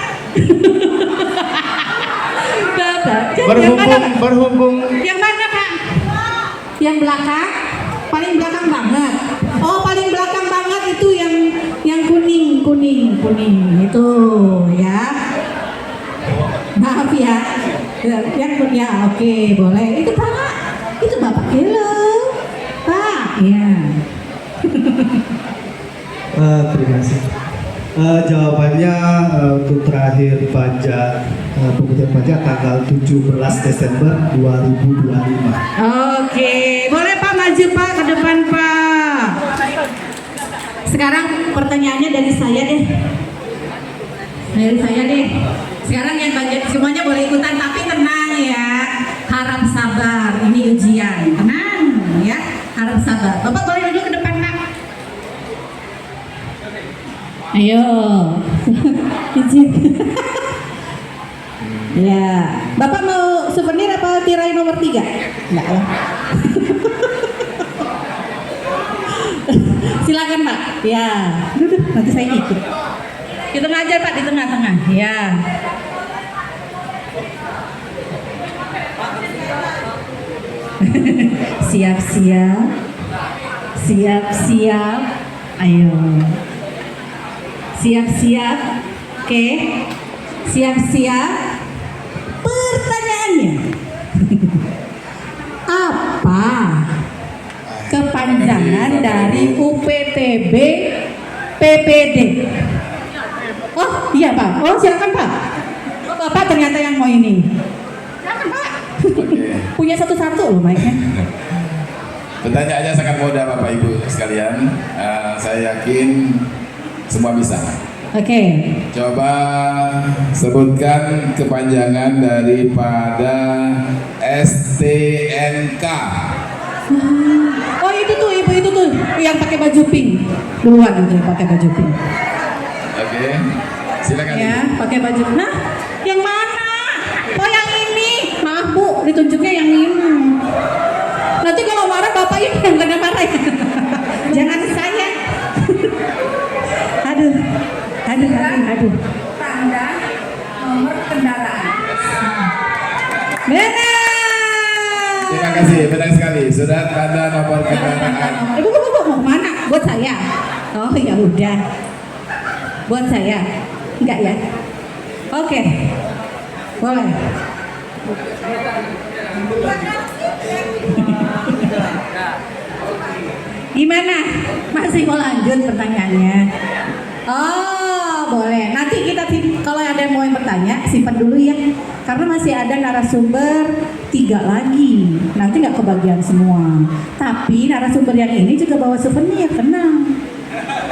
Bapak. Berhubung. Yang mana Pak? Yang belakang? Paling belakang banget. Oh, paling belakang banget itu yang kuning itu ya. Maaf ya. Yang punya oke, boleh. Itu Pak. Itu Bapak Halo. Pak, ya. Terima kasih. Jawabannya untuk terakhir pajak pemutihan pajak tanggal 17 Desember 2025. Oke, boleh Pak maju Pak ke depan Pak. Sekarang pertanyaannya dari saya deh. Sekarang yang bagian semuanya boleh ikutan tapi tenang ya. Harap sabar, ini ujian. Tenang ya, harap sabar. Bapak boleh duduk ke depan Pak. Ayo. Izin. Ya, Bapak mau souvenir apa tirai nomor 3? Enggak lah. Silakan Pak. Ya, duduk nanti saya ikut. Di tengah aja Pak, di tengah-tengah. Ya. Siap-siap. Ayo. Siap-siap. Oke. Siap-siap. Pertanyaannya. Apa kepanjangan dari UPTB PPD? Oh iya Pak. Oh silakan Pak. Bapak ternyata yang mau ini. Silakan Pak. Punya satu-satu loh mic-nya. Pertanyaannya sangat mudah Bapak Ibu sekalian. Saya yakin semua bisa. Oke. Coba sebutkan kepanjangan daripada STNK. Oh itu tuh ibu itu tuh yang pakai baju pink. Duluan itu yang pakai baju pink. Oke. Silakan. Ya, pakai baju. Nah, yang mana? Oh yang ini. Maaf Bu, ditunjuknya yang ini. Nanti kalau marah bapaknya yang kena marah ya. Jangan saya. Aduh. Tanda nomor kendaraan. Benar. Terima kasih, benar sekali. Sudah tanda nomor kendaraan. Bu, mau kemana? Buat saya. Oh ya udah. Buat saya. Enggak ya? Oke. Boleh. Gimana? Masih mau lanjut pertanyaannya? Oh, boleh. Nanti kita kalau ada yang mau bertanya, simpan dulu ya. Karena masih ada narasumber 3 lagi. Nanti nggak kebagian semua. Tapi narasumber yang ini juga bawa souvenir, tenang.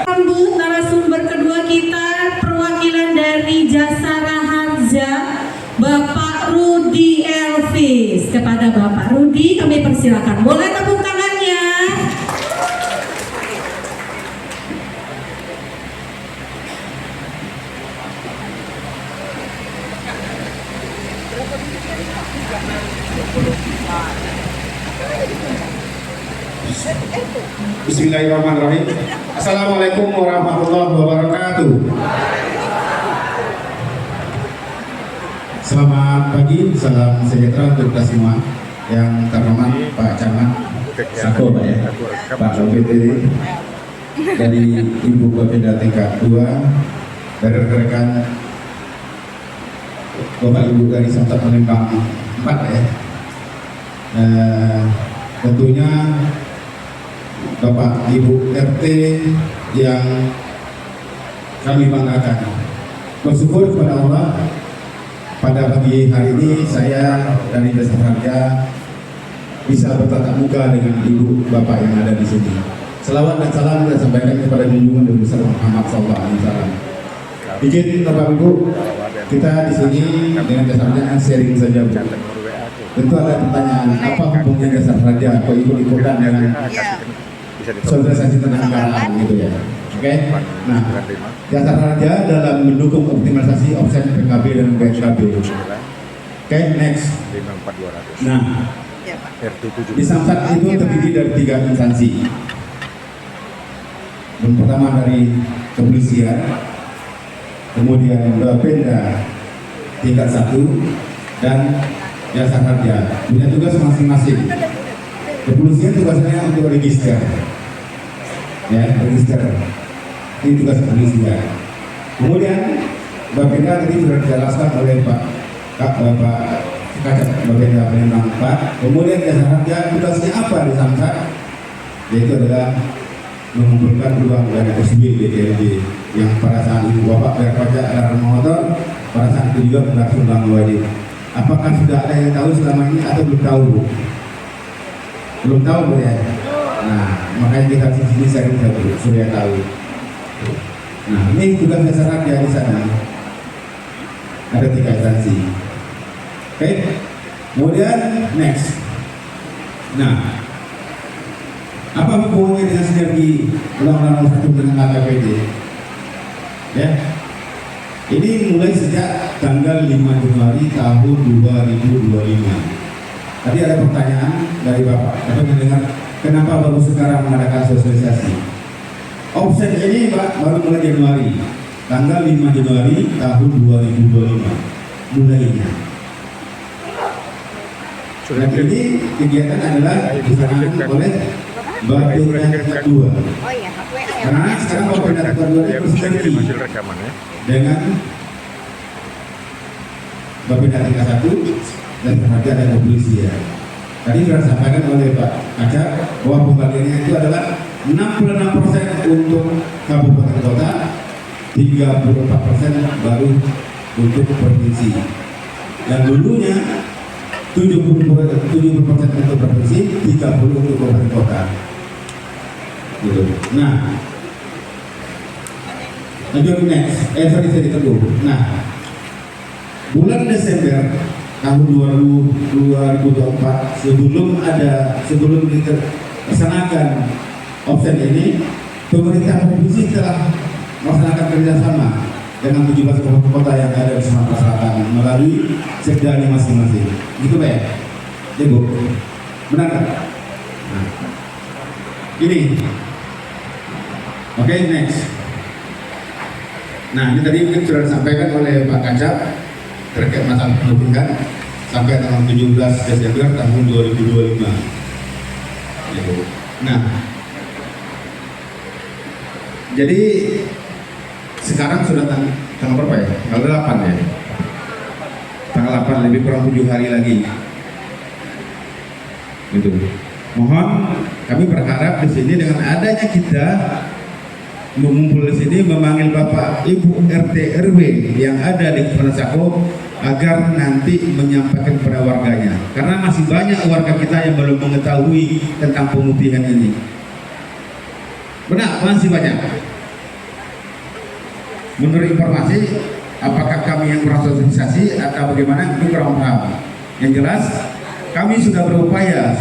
Sambut narasumber kedua kita, perwakilan dari Jasara Harja, Bapak Rudi Elvis. Kepada Bapak Rudi kami persilakan. Boleh tepuk tangannya? Bismillahirrahmanirrahim. Assalamualaikum warahmatullahi wabarakatuh. Selamat pagi, salam sejahtera untuk kita semua. Yang terhormat Pak Camat Sako, Pak ya, Pak OPT dari Ibu Bapeda tingkat 2, dari rekan Bapak Ibu dari Samsat Palembang 4 ya. Tentunya Bapak Ibu RT yang kami banggakan. Bersyukur kepada Allah, pada pagi hari ini saya dari Desa Harja bisa bertatap muka dengan Ibu Bapak yang ada di sini. Selawat dan salam kita sampaikan kepada junjungan Nabi besar Muhammad SAW. Izin Bapak Ibu, kita di sini dengan Desa Harja sharing saja, Bu. Tentu ada pertanyaan, apa hubungannya Desa Harja? Kok ikut-ikutan dengan sosialisasi tentang anggaran gitu ya? Oke, nah, Dasar Harja dalam mendukung optimalisasi offset PKB dan BNKB. Oke, next. Nah, di Samsat itu terdiri dari 3 instansi. Yang pertama dari kepolisian, kemudian Bapenda tingkat 1, dan Dasar Harja. Punya tugas masing-masing. Kepolisian tugasnya untuk register, ya, register. Ini tugas kepolisian. Kemudian Bapenda tadi sudah dijelaskan oleh Pak Kacap Bapenda Palembang 4. Kemudian Dasar Harja tugasnya apa di Samsat? Yaitu adalah mengumpulkan uang dari SB DPRD yang pada saat itu Bapak bayar pajak kendaraan motor, pada saat itu juga berlangsung bank wajib. Apakah sudah ada yang tahu selama ini atau belum tahu? Belum tahu, Bu ya? Nah, makanya kita di sini saya sudah tahu. Nah, ini tugas Dasar Harja di sana. Ada 3 instansi. Oke. Kemudian next. Nah, apa hubungannya dengan sinergi Undang-Undang Nomor 1 dengan APBD? Ya. Ini mulai sejak tanggal 5 Januari tahun 2025. Tadi ada pertanyaan dari Bapak, mendengar kenapa baru sekarang mengadakan sosialisasi? Offset ini Pak baru mulai Januari, tanggal 5 Januari tahun 2025 mulainya. Dan ini kegiatan adalah dilaksanakan oleh Bapenda tingkat 2. Karena sekarang Bapenda tingkat 2 ini bersinergi dengan Bapenda tingkat 1 dan Harja dan kepolisian. Tadi sudah disampaikan oleh Pak Kacap bahwa pembagiannya itu adalah 66% untuk kabupaten kota, 34% baru untuk provinsi. Yang dulunya 70% untuk provinsi, 30% untuk kabupaten kota. Gitu. Nah, lanjut next. Sorry saya diteguh. Nah, bulan Desember tahun 2024 sebelum dilaksanakan offset ini, pemerintah provinsi telah melaksanakan kerjasama dengan 17 kabupaten kota yang ada di Sumatera Selatan melalui sekdanya masing-masing. Gitu Pak ya? Ya Bu? Benar kan? Nah, ini. Oke, next. Nah, ini tadi mungkin sudah disampaikan oleh Pak Kacap terkait masalah pendidikan sampai tanggal 17 Desember tahun 2025. Gitu. Nah, jadi sekarang sudah tanggal berapa ya? Tanggal 8 ya? Tanggal 8, lebih kurang 7 hari lagi. Gitu. Mohon kami berharap di sini dengan adanya kita mengumpul di sini memanggil Bapak Ibu RT RW yang ada di Kepulauan Sako agar nanti menyampaikan kepada warganya, karena masih banyak warga kita yang belum mengetahui tentang pemutihan ini. Benar, masih banyak. Menurut informasi apakah kami yang kurang sosialisasi atau bagaimana, itu kurang paham. Yang jelas kami sudah berupaya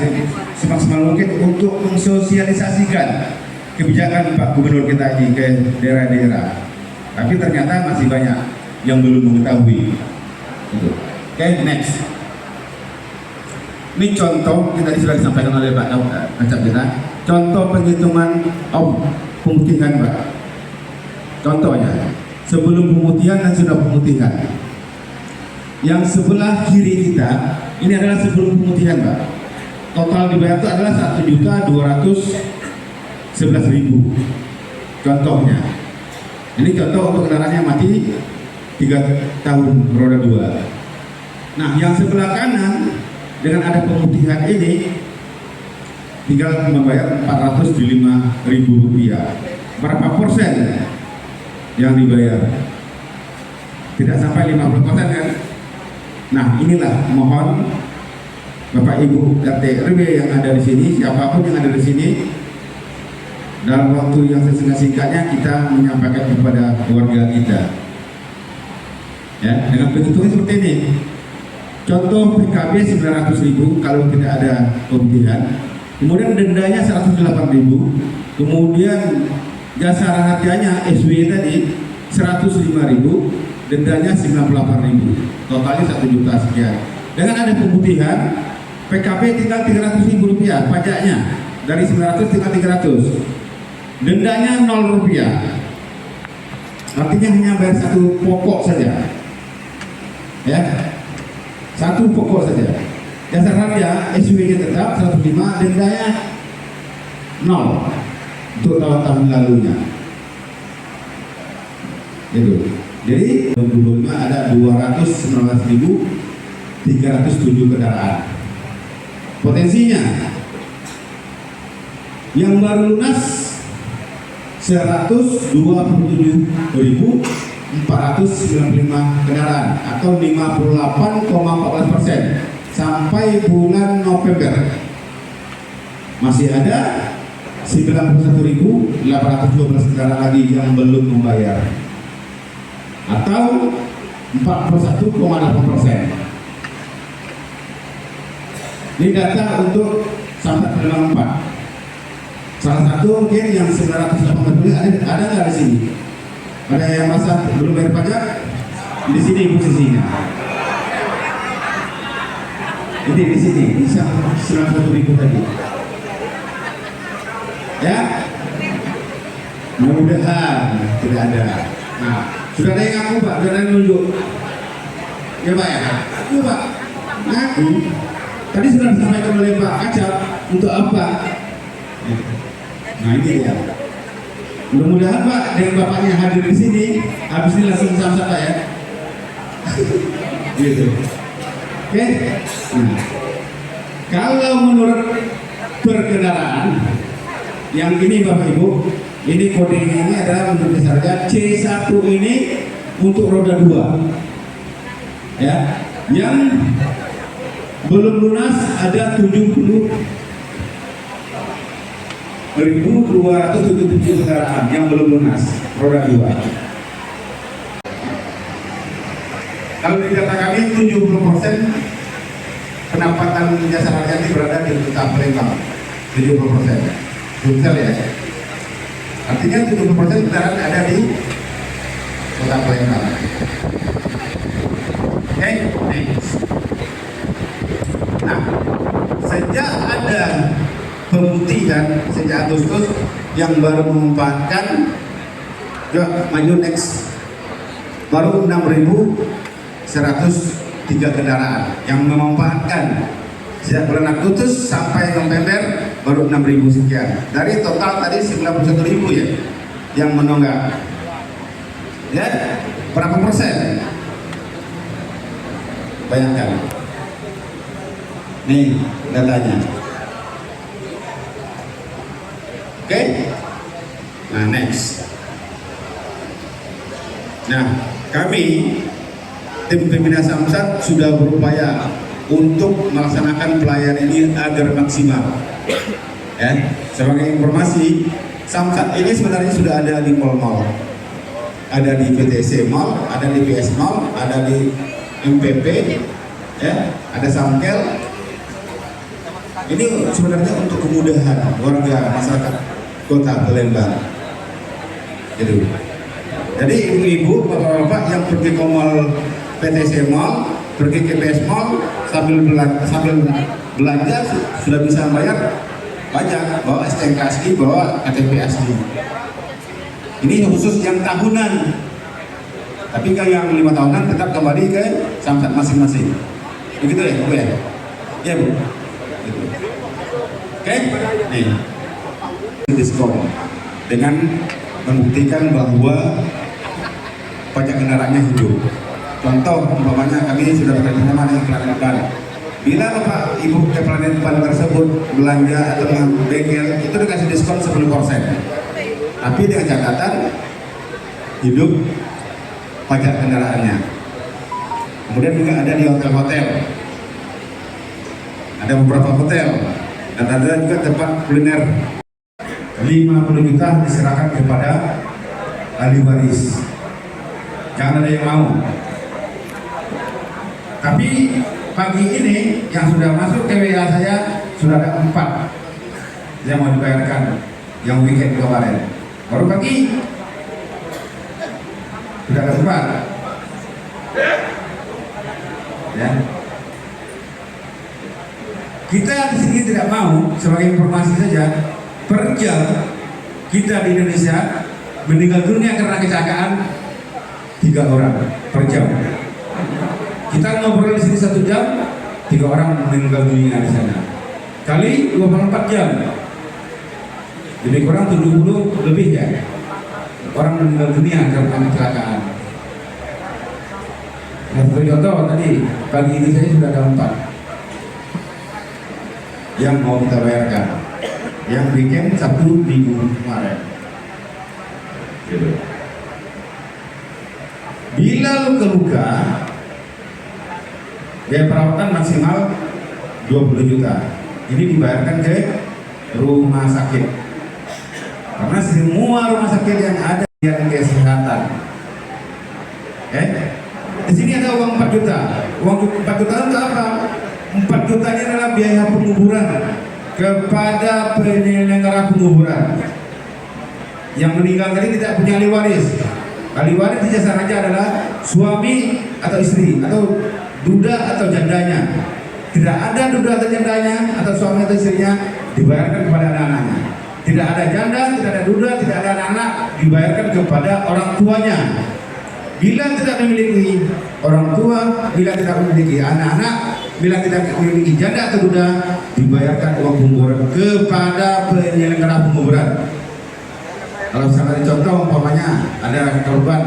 semaksimal mungkin untuk mensosialisasikan kebijakan Pak Gubernur kita ini ke daerah-daerah. Tapi ternyata masih banyak yang belum mengetahui. Oke, next. Ini contoh kita sudah disampaikan oleh Pak Kacap kita. Contoh penghitungan pemutihan, Pak. Contohnya, sebelum pemutihan dan sudah pemutihan. Yang sebelah kiri kita ini adalah sebelum pemutihan, Pak. Total dibayar itu adalah 1.211.000. Contohnya, ini contoh untuk kendaraan yang mati 3 tahun roda 2. Nah, yang sebelah kanan dengan ada pemutihan ini tinggal membayar Rp405.000. Berapa persen yang dibayar? Tidak sampai 50% kan? Nah, inilah mohon Bapak Ibu RT RW yang ada di sini, siapapun yang ada di sini, dalam waktu yang sesingkat-singkatnya kita menyampaikan kepada keluarga kita. Ya, dengan penghitungan seperti ini. Contoh PKB 900.000 kalau tidak ada pemutihan. Kemudian dendanya 108.000. Kemudian jasa harganya SW tadi 105.000, dendanya 98.000. Totalnya 1 juta sekian. Dengan ada pemutihan, PKB tinggal Rp300.000 pajaknya. Dari 900 tinggal 300. Dendanya Rp0. Artinya hanya bayar satu pokok saja. Ya. Satu pokok saja. Dasar harga SW-nya tetap 105, dendanya 0 untuk tahun-tahun lalunya. Itu. Jadi 2025 ada 219.307 kendaraan. Potensinya yang baru lunas 127.495 kendaraan atau 58,14% sampai bulan November. Masih ada 91.812 kendaraan lagi yang belum membayar atau 41,8%. Ini data untuk Samsat Penerbangan 4. Salah satu mungkin yang 980 ada nggak di sini? Ada yang masa belum bayar pajak? Di sini posisinya. Ini di sini, di 91.000 tadi. Ya, mudah-mudahan tidak ada. Nah, sudah ada yang ngaku Pak, sudah ada yang nunjuk. Ya Pak ya, aku Pak ngaku. Tadi sudah disampaikan oleh Pak Kacap untuk apa? Nah ini dia. Mudah-mudahan Pak dengan Bapaknya hadir di sini, habis ini langsung samsat Pak ya. Gitu. Oke. Nah, kalau menurut perkendaraan yang ini Bapak Ibu, ini kodenya ini adalah untuk misalnya C1 ini untuk roda 2. Ya, yang belum lunas ada 70.277 kendaraan yang belum lunas roda 2. Kalau di data kami 70% pendapatan jasa marga ini berada di kota Palembang, 70%. Betul ya. Artinya 70% kendaraan ada di kota Palembang. Oke, next. Nah, sejak ada pemutihan sejak Agustus yang baru memanfaatkan, yuk maju next, baru 6.103 kendaraan yang memanfaatkan sejak bulan Agustus sampai November baru 6.000 sekian dari total tadi 91.000 ya yang menunggak. Ya, berapa persen? Bayangkan. Nih datanya. Oke? Nah, next. Nah, kami tim pembina Samsat sudah berupaya untuk melaksanakan pelayanan ini agar maksimal. Ya, sebagai informasi, Samsat ini sebenarnya sudah ada di mall-mall. ada di PTC Mall, ada di PS Mall, ada di MPP, ya, ada Samkel. Ini sebenarnya untuk kemudahan warga masyarakat Kota Palembang. Gitu. Jadi ibu-ibu, bapak-bapak yang pergi ke mall PTC Mall, pergi ke PS Mall sambil belanja sudah bisa bayar pajak, bawa STNK asli, bawa KTP asli. Ini khusus yang tahunan. Tapi kalau yang 5 tahunan tetap kembali ke samsat masing-masing. Begitu ya, Bu ya? Ya, Bu. Gitu. Oke? Nih. Diskon dengan membuktikan bahwa pajak kendaraannya hidup. Contoh, umpamanya kami sudah bekerjasama dengan Planet Ban. Bila Bapak Ibu ke Planet Ban tersebut belanja atau dengan bengkel, itu dikasih diskon 10%. Tapi dengan catatan hidup pajak kendaraannya. Kemudian juga ada di hotel-hotel. Ada beberapa hotel dan ada juga tempat kuliner. 50 juta diserahkan kepada ahli waris. Jangan ada yang mau. Tapi pagi ini yang sudah masuk ke WA saya sudah ada 4 yang mau dibayarkan yang weekend kemarin. Baru pagi sudah ada 4. Ya. Kita di sini tidak mau, sebagai informasi saja, per jam kita di Indonesia meninggal dunia karena kecelakaan 3 orang per jam. Kita ngobrol di sini 1 jam, 3 orang meninggal dunia di sana. Kali 24 jam, lebih kurang 70 lebih ya orang meninggal dunia karena kecelakaan. Nah, sebagai contoh tadi pagi ini saya sudah ada 4 yang mau kita bayarkan, yang weekend Sabtu Minggu kemarin. Gitu. Bila luka-luka, biaya perawatan maksimal 20 juta. Ini dibayarkan ke rumah sakit. Karena semua rumah sakit yang ada di kesehatan. Di sini ada uang 4 juta. Uang 4 juta itu apa? 4 juta ini adalah biaya penguburan kepada penyelenggara penguburan. Yang meninggal tadi tidak punya ahli waris. Ahli waris di jasa raja adalah suami atau istri atau duda atau jandanya. Tidak ada duda atau jandanya atau suami atau istrinya, dibayarkan kepada anak-anaknya. Tidak ada janda, tidak ada duda, tidak ada anak-anak, dibayarkan kepada orang tuanya. Bila tidak memiliki orang tua, bila tidak memiliki anak-anak, bila tidak memiliki janda atau duda, dibayarkan uang penguburan kepada penyelenggara penguburan. Kalau misalnya contoh umpamanya ada korban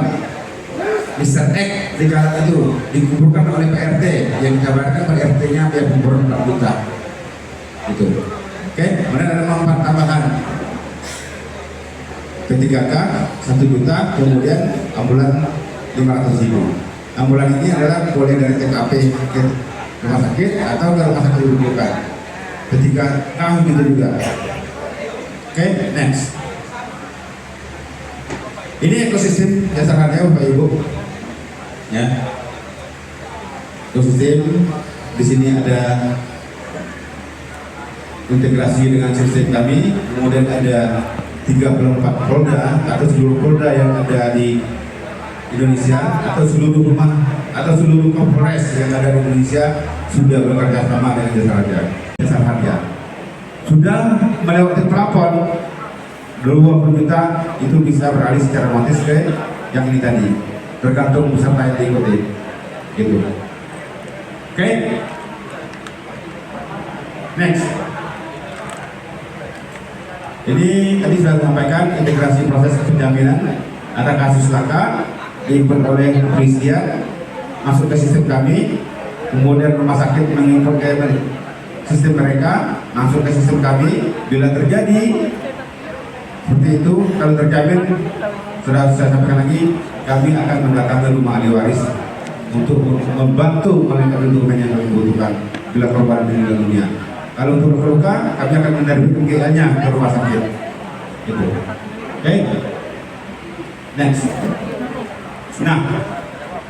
Mr. X di kala itu dikuburkan oleh PRT, yang dikabarkan PRT-nya biaya penguburan 4 juta. Itu. Oke, kemudian ada manfaat tambahan. P3K 1 juta, kemudian ambulan 500.000. Ambulan ini adalah boleh dari TKP ke rumah sakit atau ke rumah sakit rujukan. P3K gitu juga. Oke, next. Ini ekosistem jasa marga Bapak Ibu. Ya. Ekosistem di sini ada integrasi dengan sistem kami, kemudian ada 34 polda atau seluruh polda yang ada di Indonesia atau seluruh rumah atau seluruh Kapolres yang ada di Indonesia sudah bekerja sama dengan jasa marga. Sudah melewati plafon 20 juta itu bisa beralih secara otomatis ke yang ini tadi, tergantung peserta yang diikuti. Gitu. Oke. Next. Ini tadi sudah sampaikan integrasi proses penjaminan. Ada kasus laka diinput oleh kepolisian masuk ke sistem kami, kemudian rumah sakit menginput ke sistem mereka masuk ke sistem kami. Bila terjadi seperti itu, kalau terjamin, sudah saya sampaikan lagi, kami akan mendatangi rumah ahli waris untuk membantu melengkapi dokumen yang kami butuhkan bila korban meninggal dunia. Kalau untuk luka, kami akan menerbitkan GA-nya ke rumah sakit. Itu. Oke. Next. Nah,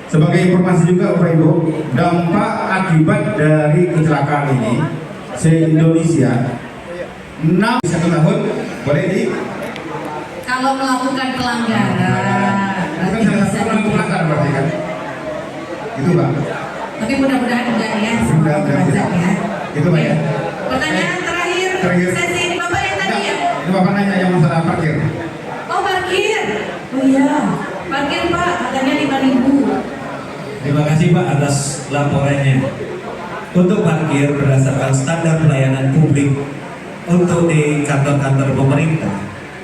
sebagai informasi juga Bapak Ibu, dampak akibat dari kecelakaan ini se-Indonesia 1 tahun boleh di Kalau melakukan pelanggaran, kan berarti salah bisa satu pelanggar berarti kan? Itu Pak. Tapi mudah-mudahan enggak ya, semua pajak ya. Itu Pak ya. Pertanyaan terakhir sesi ini Bapak yang tadi ya? Ini Bapak nanya yang masalah parkir. Oh parkir. Oh iya, parkir Pak, katanya 5.000. Terima kasih Pak atas laporannya. Untuk parkir berdasarkan standar pelayanan publik untuk di kantor-kantor pemerintah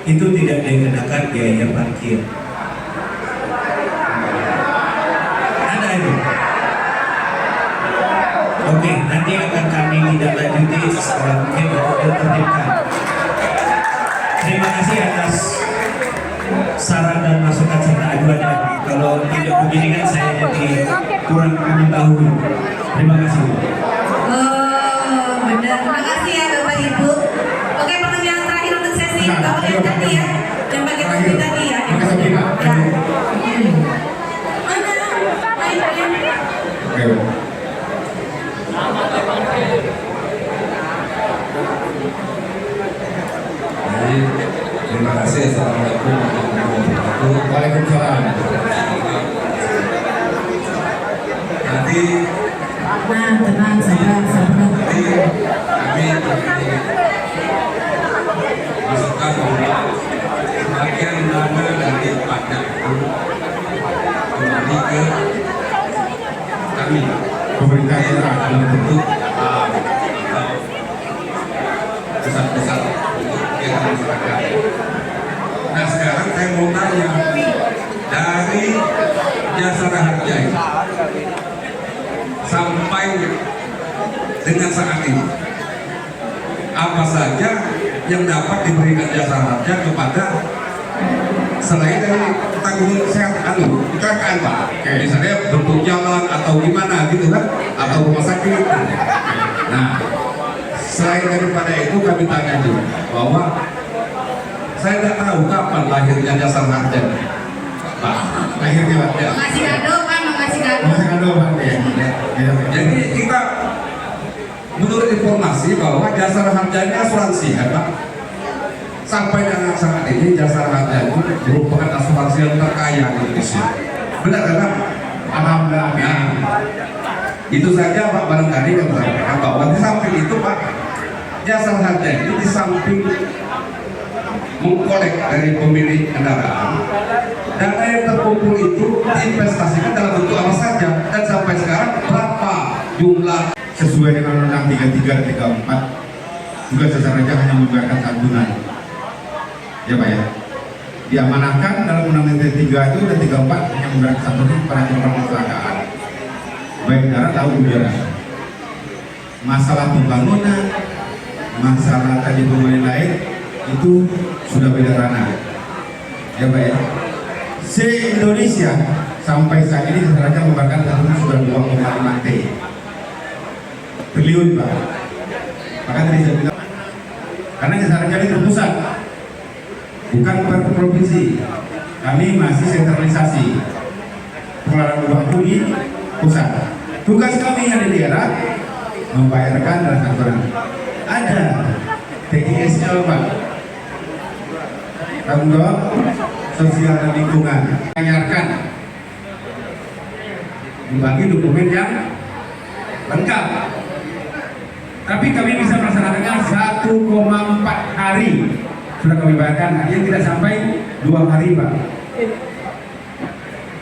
itu tidak dikenakan biaya parkir. Ada itu. Oke, nanti akan kami tidak lanjuti secara mungkin untuk ditertibkan. Terima kasih atas saran dan masukan serta aduannya. Kalau tidak begini kan saya jadi kurang mengetahui. Terima kasih. Oh benar, terima kasih ya Bapak Ibu. Oke, pertanyaan terakhir untuk sesi Bapak yang tadi ya, yang pakai topi tadi ya. Ya. Mana? Ayo. Jadi, terima kasih. Assalamualaikum warahmatullahi wabarakatuh. Waalaikumsalam. Nanti Tenang, sabar. kami masukkan bahwa sebagian dana dari pajak itu kembali ke kami Pemerintah daerah dalam bentuk pusat-pusat untuk kegiatan masyarakat. Nah sekarang saya mau tanya, dari Jasara Harja ini sampai dengan saat ini apa saja yang dapat diberikan jasa harja kepada selain dari tanggungan kesehatan kecelakaan Pak, misalnya bentuk jalan atau gimana gitu kan, atau rumah sakit. Nah selain daripada itu kami tanya juga bahwa saya tidak tahu kapan lahirnya jasa harja Pak, lahirnya Pak ya. Mengasih kado Pak, mengasih kado. Masih ada Pak ya. Jadi kita menurut informasi bahwa jasa harja ini asuransi kan Pak. Sampai dengan saat ini jasa harja itu merupakan asuransi yang terkaya di Indonesia. Benar kan Pak? Alhamdulillah. Nah, itu saja Pak barangkali yang saya sampaikan bahwa di samping itu Pak, jasa harja ini di samping mengkolek dari pemilik kendaraan, dana yang terkumpul itu diinvestasikan dalam bentuk apa saja, dan sampai sekarang berapa jumlah Sesuai dengan Undang 33 dan 34 juga jasa harja hanya membayarkan santunan. Ya Pak ya. Diamanahkan dalam Undang 33 itu dan 34 hanya membayarkan santunan pada korban kecelakaan baik darat atau udara. Masalah pembangunan, masalah tadi pemain lain itu sudah beda ranah. Ya Pak ya. Se-Indonesia sampai saat ini jasa harja membayarkan santunan sudah 2,5 triliun Pak. Maka tadi saya bilang karena jasa harja ini terpusat, bukan per provinsi. Kami masih sentralisasi. Pengelolaan uang itu di pusat. Tugas kami yang di daerah membayarkan dan santunan. Ada TISL Pak, tanggung jawab sosial dan lingkungan, menyiarkan dibagi dokumen yang lengkap. Tapi kami bisa melaksanakannya 1,4 hari sudah kami bayarkan, artinya tidak sampai 2 hari Pak.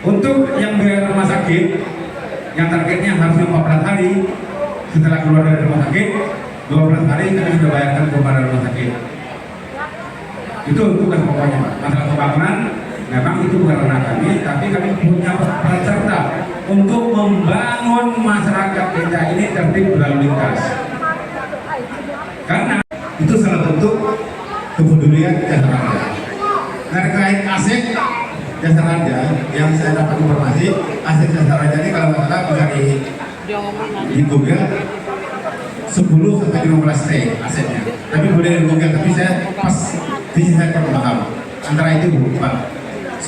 Untuk yang biaya rumah sakit, yang targetnya harusnya 14 hari setelah keluar dari rumah sakit, 12 hari kami sudah bayarkan kepada rumah sakit. Itu tugas pokoknya Pak. Masalah pembangunan memang itu bukan ranah kami, tapi kami punya peran serta untuk membangun masyarakat kita ini tertib berlalu lintas. Karena itu salah bentuk kepedulian jasa harja. Terkait aset jasa harja yang saya dapat informasi, aset jasa harja ini kalau nggak salah bisa di Google 10 sampai 15 T asetnya. Tapi boleh di Google, tapi saya pas di sini saya kurang paham. Antara itu Pak,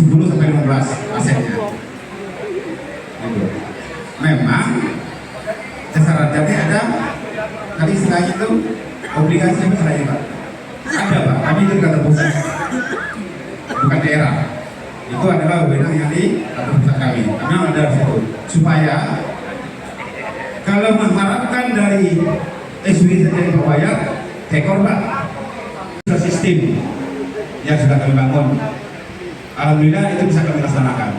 10 sampai 15 asetnya. memang jasa raja ada tadi istilahnya itu obligasi apa istilahnya Pak? Ada Pak, kami itu kantor pusat, bukan daerah. Itu adalah wewenang yang di kantor pusat kami. Memang ada di situ supaya kalau mengharapkan dari SW saja dibayar, tekor Pak. Sistem yang sudah kami bangun, alhamdulillah itu bisa kami laksanakan.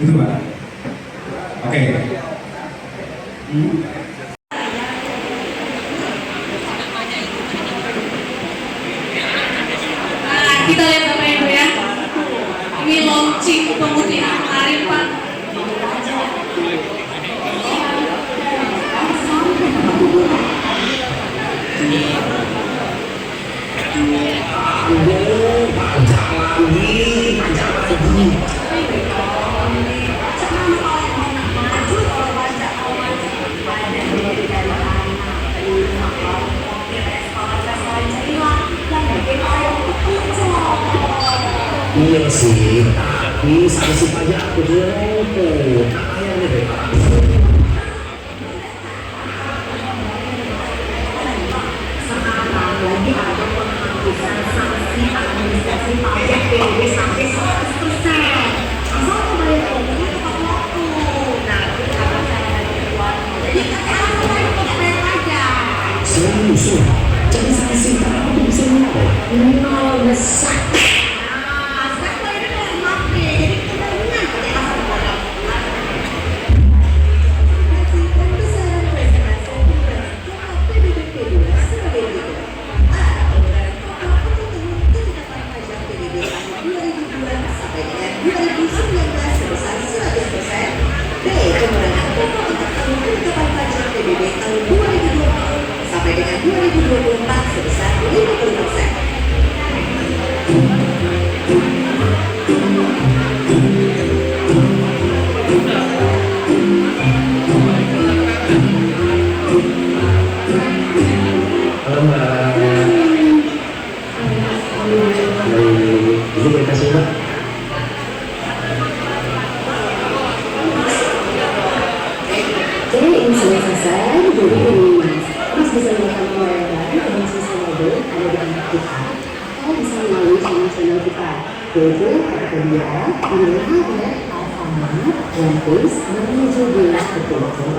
Itu Pak. Oke. Kita lihat Bapak Ibu ya. Ini launching pemutihan kemarin Pak. Iya sih, tapi sama pajak aku tuh kaya nih. Sekarang lagi ada penghapusan sanksi administrasi pajak PDB sampai 100%. Asal mau bayar umumnya tepat waktu. Nah, itu akan saya dari keluar. Jadi harus bayar pajak. Serius, jadi sanksi apa tuh bisa nol besar. Sampai dengan 2024 sebesar 50%. Terima kasih Mbak. Jadi ini sudah selesai, jadi Mas bisa melakukan pembayaran dengan sisa mobil ada di anak kita, atau bisa melalui channel kita, yaitu Tokopedia, Indonesia, Alfamart, One-Piece, menuju Bilas betul-betul.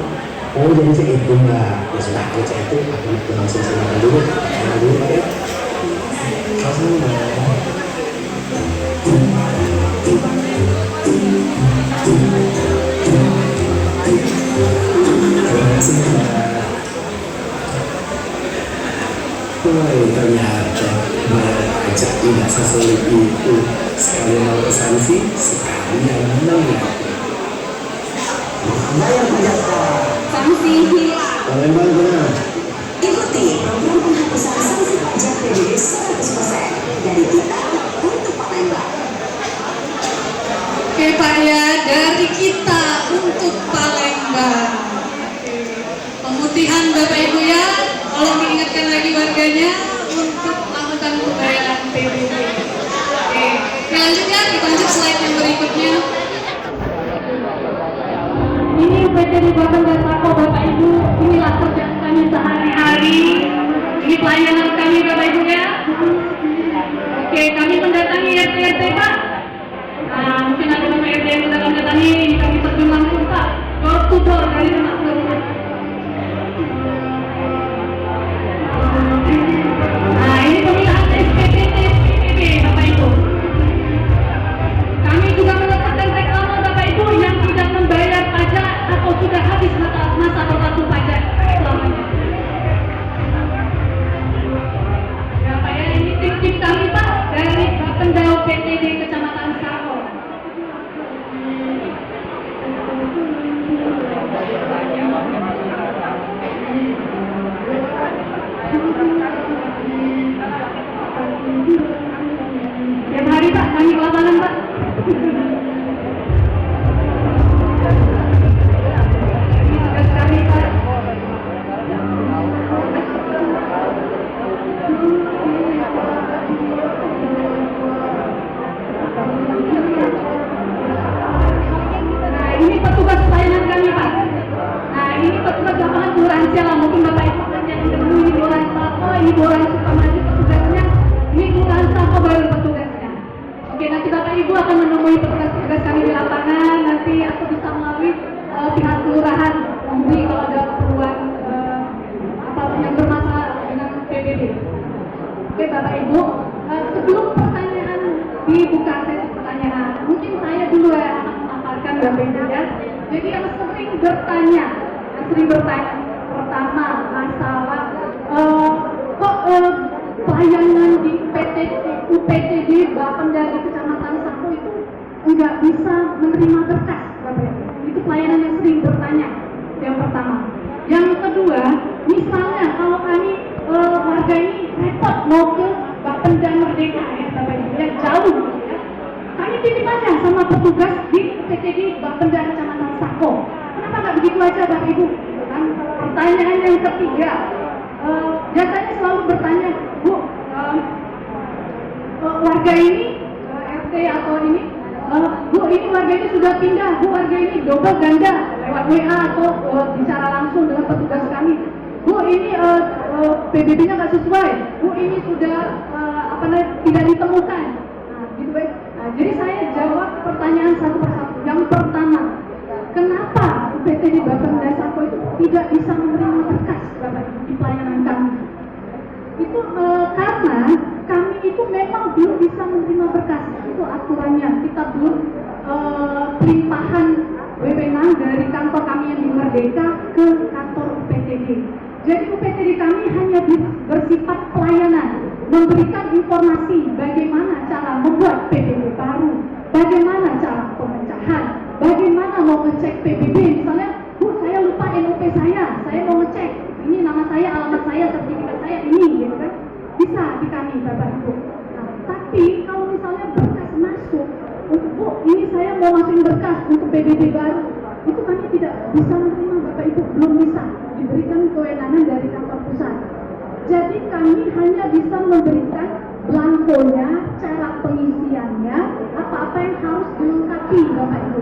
Oh jadi saya itu Mbak, ya sudah kalau saya itu aku langsung silakan dulu, Pak ya. Sama-sama. Terima kasih Mbak. Wah ternyata bayar pajak tidak sesulit itu. Sekali mau sanksi, sekali yang menang. Bayar pajak sanksi hilang. Memang benar. Ikuti program penghapusan sanksi pajak PDB 100% dari kita untuk Palembang. Oke Pak ya, dari kita untuk Palembang. Pemutihan Bapak Ibu ya, tolong diingatkan lagi warganya untuk melakukan pembayaran PDB. Oke, selanjutnya kita lanjut slide yang berikutnya. Ini PT Buatan dan Sako Bapak Ibu, inilah kerjaan kami sehari-hari. Ini pelayanan kami Bapak Ibu ya. Oke, kami mendatangi RT Pak. Nah, mungkin ada Bapak RT yang sudah mendatangi, ini kami terjun langsung Pak, door to door dari rumah ke rumah. Nah, ini pemilahan SPT Bapak Ibu. Kami juga meletakkan reklame Bapak Ibu yang tidak membayar pajak atau sudah habis masa berlaku pajak selamanya. Ya Pak ya, ini tim kami Pak dari Bapendau PTD Kecamatan Sako. Tiap hari Pak, kami ke lapangan Pak. Ini tugas kami Pak. Nah, ini petugas pelayanan kami Oke Bapak Ibu, sebelum pertanyaan dibuka sesi pertanyaan, mungkin saya dulu ya akan memaparkan Bapak Ibu ya. Jadi yang sering bertanya pertama masalah kok pelayanan di UPTD Bapenda di Kecamatan Sako itu nggak bisa menerima berkas, Bapak Ibu. Itu pelayanan yang sering bertanya. Yang pertama. Yang kedua, misalnya kalau kami warga ini repot mau ke Bapenda Merdeka ya Bapak Ibu, yang jauh ya. Kami titip aja sama petugas di UPTD Bapenda Kecamatan Sako. Kenapa nggak begitu aja Bapak Ibu? Kan? Pertanyaan yang ketiga, biasanya selalu bertanya, Bu, warga ini RT atau ini, Bu ini warga ini sudah pindah, Bu warga ini double ganda lewat WA atau bicara langsung dengan petugas kami. Bu ini PBB-nya nggak sesuai, Bu ini sudah tidak ditemukan. Nah, gitu ya. Nah, jadi saya jawab pertanyaan satu persatu. Yang pertama, kenapa UPTD Bapenda Sako itu tidak bisa menerima berkas Bapak Ibu di pelayanan kami? Itu karena kami itu memang belum bisa menerima berkas, itu aturannya. Kita belum pelimpahan wewenang dari kantor kami yang di Merdeka ke kantor UPTD. Jadi UPTD kami hanya bersifat pelayanan, memberikan informasi bagaimana cara membuat PBB baru, bagaimana cara pemecahan, bagaimana mau ngecek PBB. Misalnya, Bu saya lupa NOP saya mau ngecek, ini nama saya, alamat saya, sertifikat saya ini, gitu kan? Bisa di kami Bapak Ibu. Nah, tapi kalau misalnya berkas masuk, Bu ini saya mau masukin berkas untuk PBB baru, itu kami tidak bisa menerima Bapak Ibu, belum bisa diberikan kewenangan dari kantor pusat. Jadi kami hanya bisa memberikan blankonya, cara pengisiannya, apa-apa yang harus dilengkapi Bapak Ibu.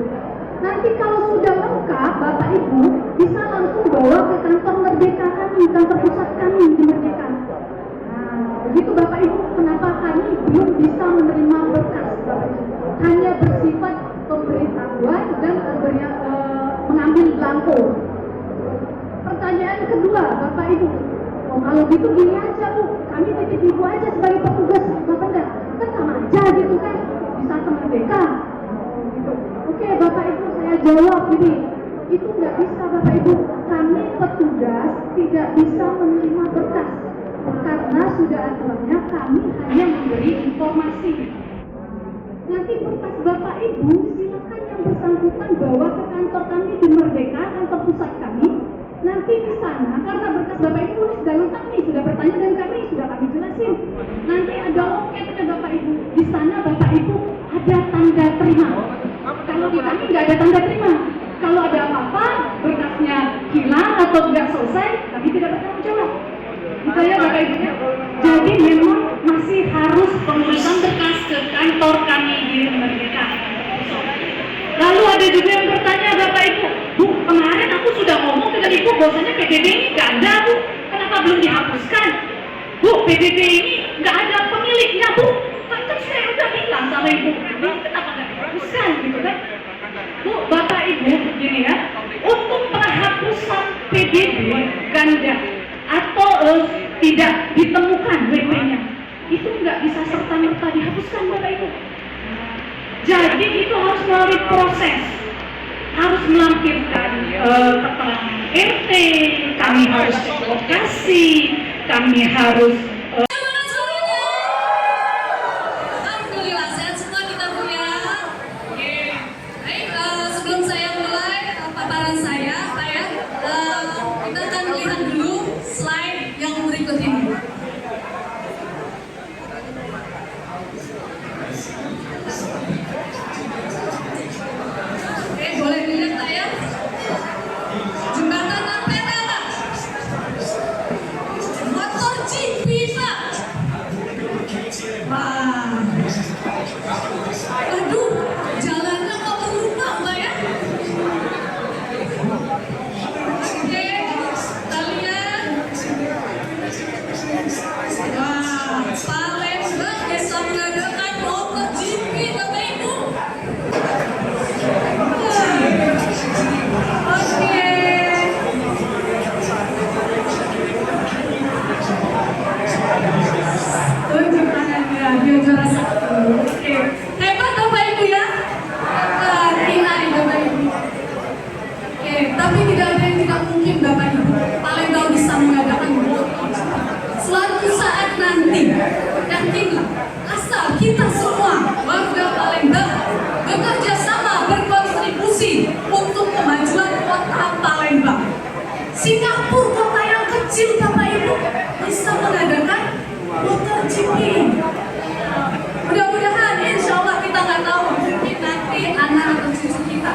Nanti kalau sudah lengkap Bapak Ibu bisa langsung bawa ke kantor Merdeka kami, kantor pusat kami di Merdeka. Nah, begitu Bapak Ibu, kenapa kami belum bisa menerima berkas Bapak Ibu. Hanya bersifat pemberitahuan dan mengambil blanko. Pertanyaan kedua Bapak Ibu, kalau gitu gini aja Bu, kami titip Ibu aja sebagai petugas Bapenda, kan sama aja gitu kan, bisa ke Merdeka. Gitu. Oke Bapak Ibu, saya jawab ini, itu nggak bisa Bapak Ibu, kami petugas tidak bisa menerima berkas karena sudah aturannya kami hanya memberi informasi. Nanti berkas Bapak Ibu silakan yang bersangkutan bawa ke kantor kami di Merdeka, kantor pusat kami. Nanti di sana, karena berkas Bapak Ibu ini sudah lengkap nih, sudah bertanya dan kami sudah kami jelasin. Nanti ada loketnya Bapak Ibu. Di sana Bapak Ibu ada tanda terima. Kalau di kami nggak ada tanda terima. Kalau ada apa-apa, berkasnya hilang atau nggak selesai, kami tidak bertanggung jawab. Gitu ya Bapak Ibu. Jadi memang masih harus pengurusan berkas ke kantor kami di Merdeka. Lalu ada juga yang bertanya Bapak Ibu, Bu, kemarin aku sudah ngomong dengan Ibu bahwasanya PBB ini nggak ada Bu, kenapa belum dihapuskan? Bu, PBB ini nggak ada pemiliknya Bu, kan saya udah bilang sama Ibu, ini kenapa nggak dihapuskan gitu kan? Bu, Bapak Ibu, gini ya, untuk penghapusan PBB ganda atau tidak ditemukan WP-nya, itu nggak bisa serta-merta dihapuskan Bapak Ibu. Jadi itu harus melalui proses, harus melampirkan keterangan RT, kami harus cek lokasi, kami harus Alhamdulillah sehat semua kita Bu ya. Baik, sebelum saya mulai paparan saya, kita akan lihat dulu slide yang berikut ini. Boleh dilihat Pak ya? Jembatan Ampera Pak. Motor GP mencicipi. Mudah-mudahan insya Allah kita nggak tahu, mungkin nanti anak atau cucu kita.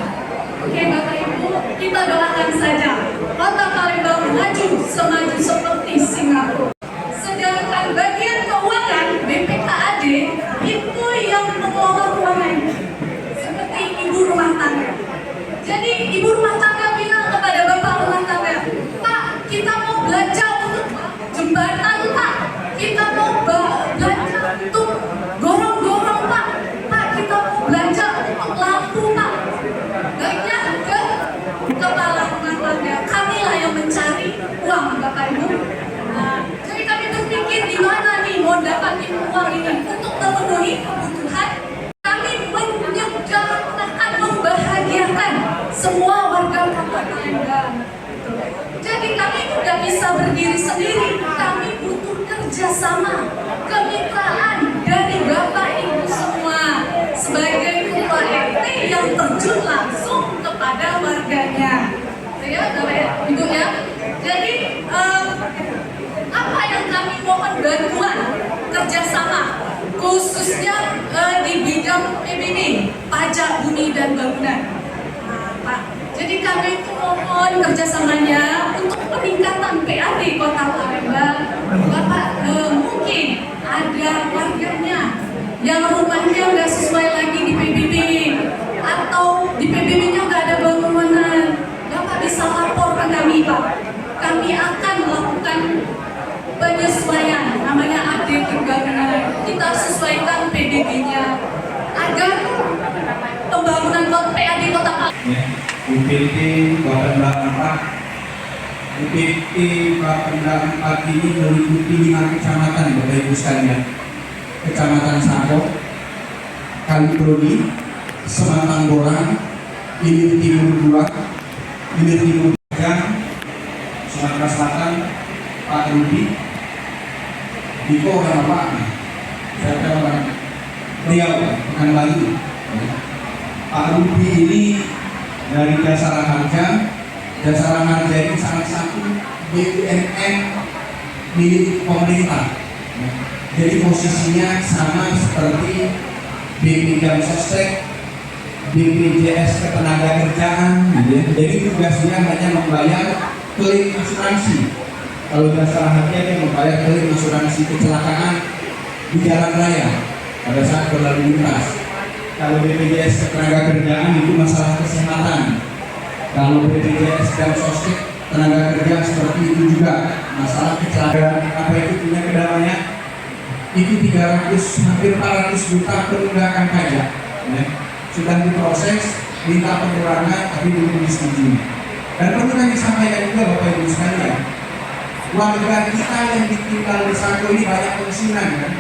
Oke Bapak Ibu, kita doakan saja Kota Palembang maju semaju seperti Singapura. Sedangkan bagian keuangan BPKAD itu yang mengelola keuangan seperti ibu rumah tangga. Jadi ibu rumah tangga bilang kepada bapak rumah tangga, Pak, kita mau belanja untuk jembatan Pak, kita mau belanja untuk gorong-gorong Pak, Pak kita mau belanja untuk lampu Pak. Baiknya ke kepala rumah tangga, kamilah yang mencari uang Bapak Ibu. Nah, jadi kami berpikir di mana nih mau dapatin uang ini untuk memenuhi kebutuhan. Kami menyederhanakan, membahagiakan semua warga Kota Palembang. Jadi kami tidak bisa berdiri sendiri, kami butuh kerjasama, kemitraan dari Bapak Ibu semua sebagai ketua RT yang terjun langsung kepada warganya. Ya, Bapak Ibu ya. Jadi apa yang kami mohon bantuan kerjasama khususnya di bidang PBB, pajak bumi dan bangunan. Pak, jadi kami itu mohon kerjasamanya untuk peningkatan PAD Kota Palembang. Bapak mungkin ada warganya yang rumahnya nggak sesuai lagi di PBB atau di PBB-nya nggak ada bangunan. Bapak bisa lapor ke kami Pak. Kami akan melakukan penyesuaian, namanya update bangunan. Kita sesuaikan PDB-nya agar pembangunan PAD Kota Palembang. UPT Bapenda 4 UPT Bapenda 4 ini meliputi 5 kecamatan Bapak Ibu sekalian. Kecamatan Sako, Kalibrodi, Sematang Borang, Ilir Timur 2, Ilir Timur 3, Sumatera Selatan, Pak Rudi, Diko orang apa? Saya tahu orang Riau, Pekanbaru. Pak Rudi ini dari Jasara Harja. Jasara Harja ini salah satu BUMN milik pemerintah. Jadi posisinya sama seperti BP Jam Sostek, BPJS Ketenagakerjaan. Jadi tugasnya hanya membayar klaim asuransi. Kalau Jasara Harja dia membayar klaim asuransi kecelakaan di jalan raya pada saat berlalu lintas. Kalau BPJS Ketenagakerjaan itu masalah kesehatan. Kalau BPJS dan Sostek tenaga kerja seperti itu juga masalah kecelakaan. Apa itu punya kedamaian? Itu 300 hampir 400 juta penunggakan pajak. Sudah diproses, minta pengurangan tapi belum disetujui. Dan perlu kami sampaikan juga Bapak Ibu sekalian, warga kita yang ditinggal di Sako ini banyak pensiunan kan?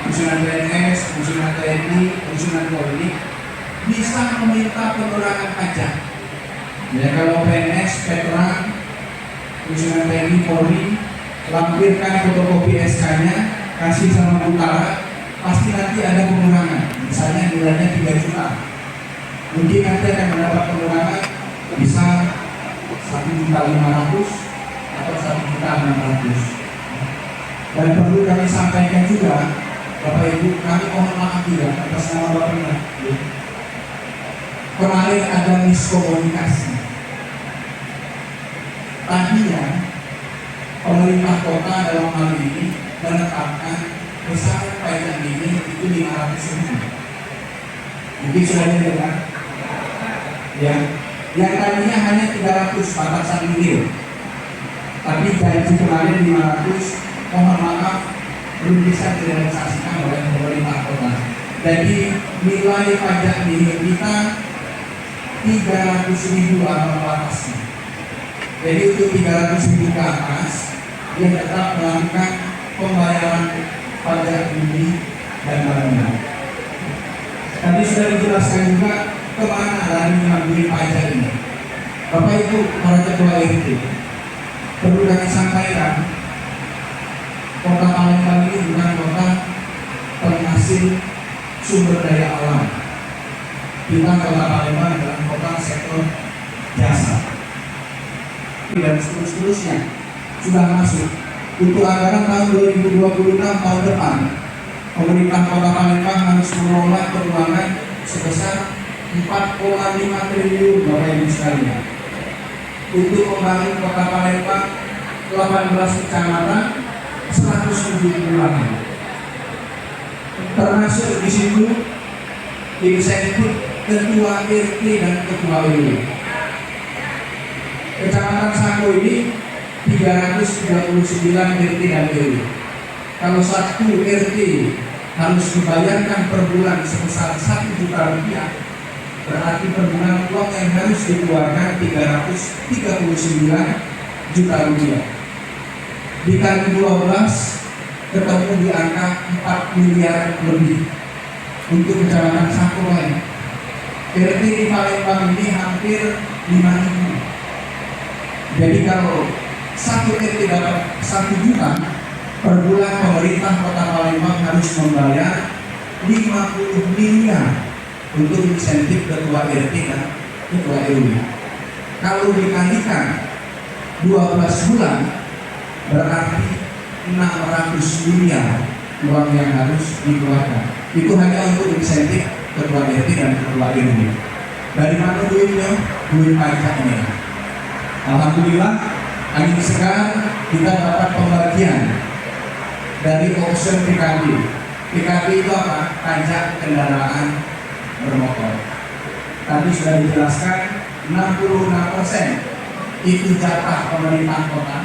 Pensiunan PNS, pensiunan TNI, pensiunan Polri bisa meminta pengurangan pajak. Ya kalau PNS, veteran, pensiunan TNI, Polri, lampirkan fotokopi SK-nya, kasih sama Utara, pasti nanti ada pengurangan. Misalnya nilainya 3 juta, mungkin nanti akan mendapat pengurangan bisa 1.500.000 atau 1.600.000. Dan perlu kami sampaikan juga, Bapak Ibu, kami mohon maaf juga atas nama Bapak. Kemarin ada miskomunikasi. Tadinya pemerintah kota dalam hal ini menetapkan besaran pajak ini itu 500.000. Mungkin sudah dengar. Ya, yang tadinya hanya 300 batasan mil. Tapi janji kemarin 500, mohon maaf belum bisa direalisasikan oleh pemerintah kota. Jadi nilai pajak nihil kita 300.000 ambang batasnya. Jadi untuk 300.000 ke atas dia tetap melakukan pembayaran pajak bumi dan bangunan. Tadi sudah dijelaskan juga kemana lari mengambil pajak ini. Bapak Ibu para ketua RT, perlu kami sampaikan, Kota Palembang ini bukan kota penghasil sumber daya alam. Kita Kota Palembang adalah kota sektor jasa dan seterusnya sudah masuk Untuk anggaran tahun 2026 tahun depan, pemerintah Kota Palembang harus mengelola keuangan sebesar 4,5 triliun Bapak Ibu sekalian untuk membangun Kota Palembang 18 kecamatan 170 kelurahan. Termasuk di situ insentif ketua RT dan ketua RW. Kecamatan Sako ini 339 RT dan RW. Kalau satu RT harus dibayarkan per bulan sebesar 1 juta rupiah, berarti per bulan uang yang harus dikeluarkan 339 juta rupiah. Dikali 12 ketemu di angka 4 miliar lebih untuk kecamatan Sako lain. RT di Palembang ini hampir 5.000. Jadi kalau satu RT dapat 1 juta per bulan, pemerintah Kota Palembang harus membayar 50 miliar untuk insentif ketua RT dan ketua RW. Kalau dikalikan 12 bulan berarti 600 miliar uang yang harus dikeluarkan. Itu hanya untuk insentif ketua RT dan ketua RW. Dari mana duitnya? Duit pajak ini. Alhamdulillah, angin segar kita dapat pembagian dari option PKB. PKB itu apa? Pajak kendaraan bermotor. Tadi sudah dijelaskan 66% itu jatah pemerintah kota,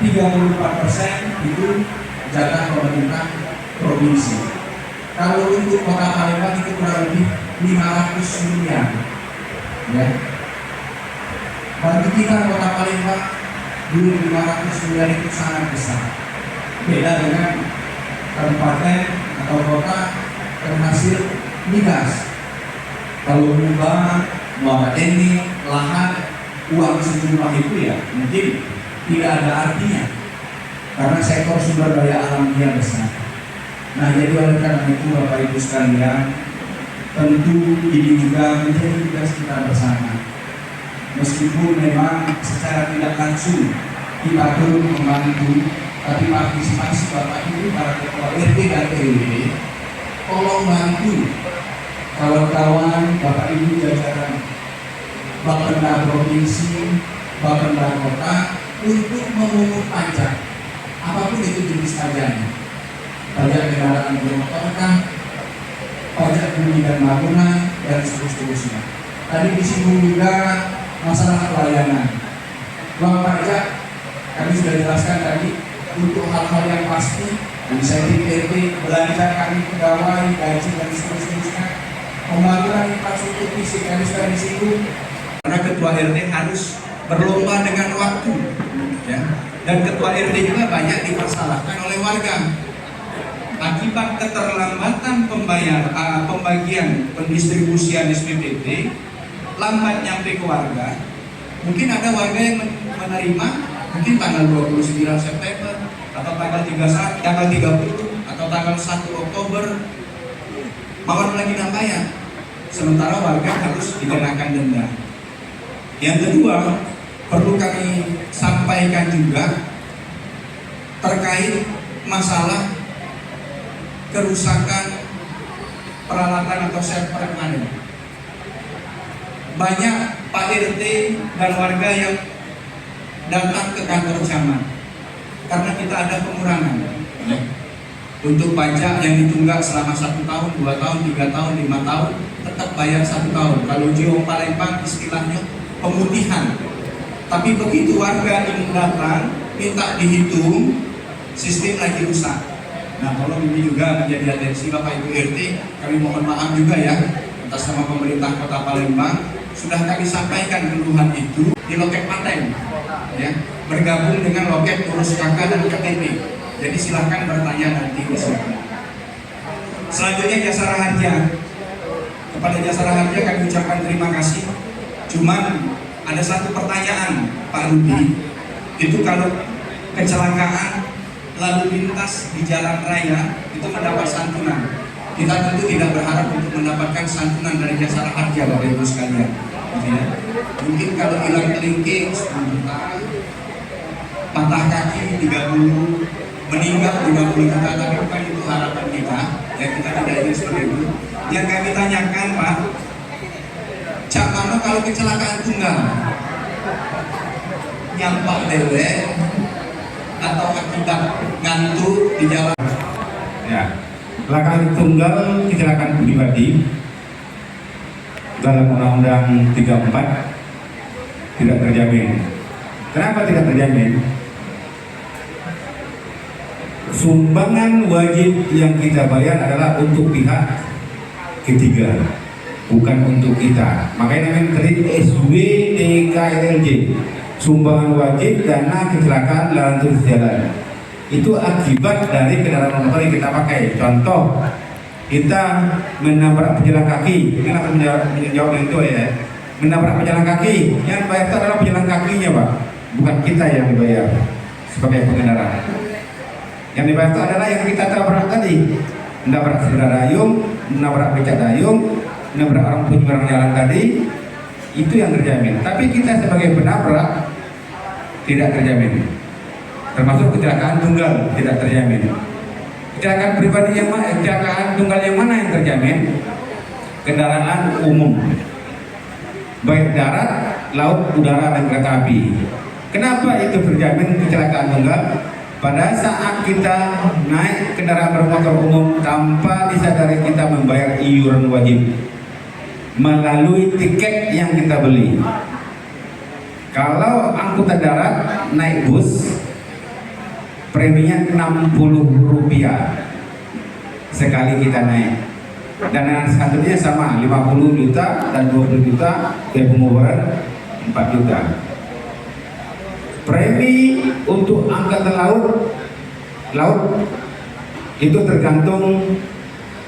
34% itu jatah pemerintah provinsi. Kalau untuk Kota Palembang itu kurang lebih 500 miliar. Ya. Bagi kita Kota Palembang, duit 500 miliar itu sangat besar. Beda dengan kabupaten atau kota penghasil migas. Kalau rumah, muara ini, lahan, uang sejumlah itu ya mungkin tidak ada artinya karena sektor sumber daya alamnya besar. Nah, jadi oleh karena itu Bapak Ibu sekalian, tentu ini juga menjadi tugas kita bersama. Meskipun memang secara tidak langsung kita turun membantu, tapi partisipasi Bapak Ibu para ketua RT dan RW, tolong bantu kawan-kawan Bapak Ibu jajaran Bapenda Provinsi, Bapenda Kota untuk memungut pajak apapun itu jenis pajaknya, pajak kendaraan bermotor, pajak bumi dan bangunan dan seterusnya. Tadi disinggung juga masalah pelayanan. Uang pajak kami sudah jelaskan tadi untuk hal-hal yang pasti, insentif RT, belanja kami pegawai, gaji dan seterusnya. Pembangunan infrastruktur fisik kami sudah disinggung. Karena ketua RT harus berlomba dengan waktu, ya. Dan ketua RT juga banyak dipersalahkan oleh warga akibat keterlambatan pembagian pendistribusian SPPT, lambat nyampe ke warga. Mungkin ada warga yang menerima mungkin tanggal 29 September atau tanggal 30 atau tanggal 1 Oktober mawar lagi bayar, sementara warga harus dikenakan denda. Yang kedua, perlu kami sampaikan juga terkait masalah kerusakan peralatan atau server permanen. Banyak Pak RT dan warga yang datang ke kantor camat karena kita ada pengurangan untuk pajak yang ditunggak selama 1 tahun, 2 tahun, 3 tahun, 5 tahun tetap bayar 1 tahun. Kalau Jiwa Palembang istilahnya pemutihan. Tapi begitu warga ini datang minta dihitung, sistem lagi rusak. Nah, tolong ini juga menjadi atensi Bapak Ibu RT, kami mohon maaf juga ya atas nama pemerintah Kota Palembang. Sudah kami sampaikan keluhan itu di loket paten, ya, bergabung dengan loket urus KK dan KTP. Jadi silahkan bertanya nanti di sini. Selanjutnya Jasara Harja. Kepada Jasara Harja kami ucapkan terima kasih. Cuman ada satu pertanyaan Pak Rudi, itu kalau kecelakaan lalu lintas di jalan raya itu mendapat santunan. Kita tentu tidak berharap untuk mendapatkan santunan dari Jasara Harja Bapak Ibu sekalian. Ya. Mungkin kalau hilang kelingking 10 juta, patah kaki 30, meninggal 50 juta, tapi bukan itu harapan kita. Ya kita tidak ingin seperti itu. Yang kami tanyakan Pak, cak mana kalau kecelakaan tunggal, nyampak dewe atau akibat ngantuk di jalan? Ya, kecelakaan tunggal, kecelakaan pribadi dalam Undang-Undang 34 tidak terjamin. Kenapa tidak terjamin? Sumbangan wajib yang kita bayar adalah untuk pihak ketiga, bukan untuk kita. Makanya namanya tadi SWDKLLJ, sumbangan wajib dana kecelakaan lalu lintas jalan. Itu akibat dari kendaraan motor yang kita pakai. Contoh, kita menabrak pejalan kaki. Ini akan menjawab yang itu ya. Menabrak pejalan kaki, yang bayar itu adalah pejalan kakinya Pak, bukan kita yang dibayar sebagai pengendara. Yang dibayar itu adalah yang kita tabrak tadi, menabrak sepeda dayung, menabrak becak dayung, menabrak orang penyeberang jalan tadi, itu yang terjamin. Tapi kita sebagai penabrak tidak terjamin. Termasuk kecelakaan tunggal tidak terjamin. Kecelakaan pribadi yang mana? Kecelakaan tunggal yang mana yang terjamin? Kendaraan umum, baik darat, laut, udara, dan kereta api. Kenapa itu terjamin kecelakaan tunggal? Pada saat kita naik kendaraan bermotor umum tanpa disadari kita membayar iuran wajib melalui tiket yang kita beli. Kalau angkutan darat naik bus, preminya Rp60 sekali kita naik. Dan yang selanjutnya sama, 50 juta dan 20 juta, penguburan 4 juta. Premi untuk angkatan laut itu tergantung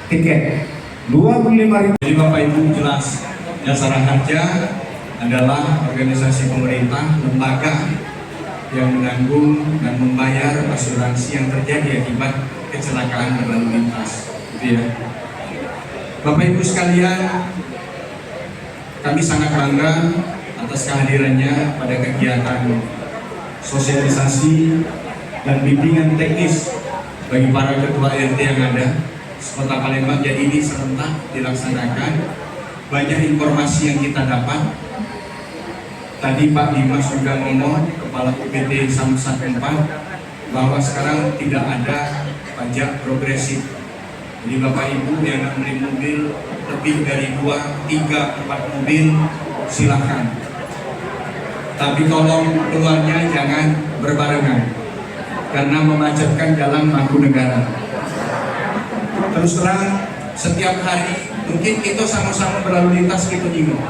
tiket 25.000. Jadi Bapak Ibu jelas, Jasara Harja adalah organisasi pemerintah, lembaga yang menanggung dan membayar asuransi yang terjadi akibat kecelakaan berlalu lintas, gitu ya. Bapak Ibu sekalian, kami sangat bangga atas kehadirannya pada kegiatan sosialisasi dan bimbingan teknis bagi para ketua RT yang ada Kota Palembang. Jadi ini serentak dilaksanakan. Banyak informasi yang kita dapat. Tadi Pak Dimas juga ngomong, Kepala UPT Samsat 4, bahwa sekarang tidak ada pajak progresif. Jadi Bapak Ibu yang beli mobil lebih dari 2, 3, 4 mobil silahkan. Tapi tolong keluarnya jangan berbarengan karena memacetkan jalan Mangkunegaran. Terus terang, setiap hari mungkin kita sama-sama berlalu lintas di Kuningan.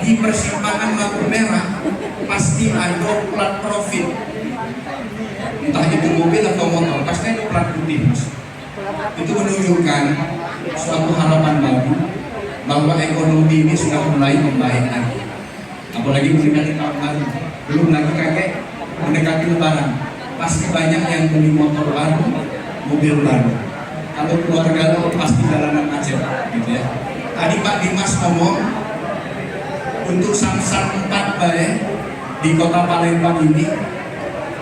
Di persimpangan lampu merah pasti ada plat profil. Entah itu mobil atau motor, pasti ada plat putih, Mas. Itu menunjukkan suatu harapan baru bahwa ekonomi ini sudah mulai membaik lagi. Apalagi mendekati tahun baru, belum lagi kakek mendekati lebaran, pasti banyak yang beli motor baru, mobil baru. Kalau keluarga lo pasti jalanan macet, gitu ya. Tadi Pak Dimas ngomong untuk Samsat 4 baik di Kota Palembang ini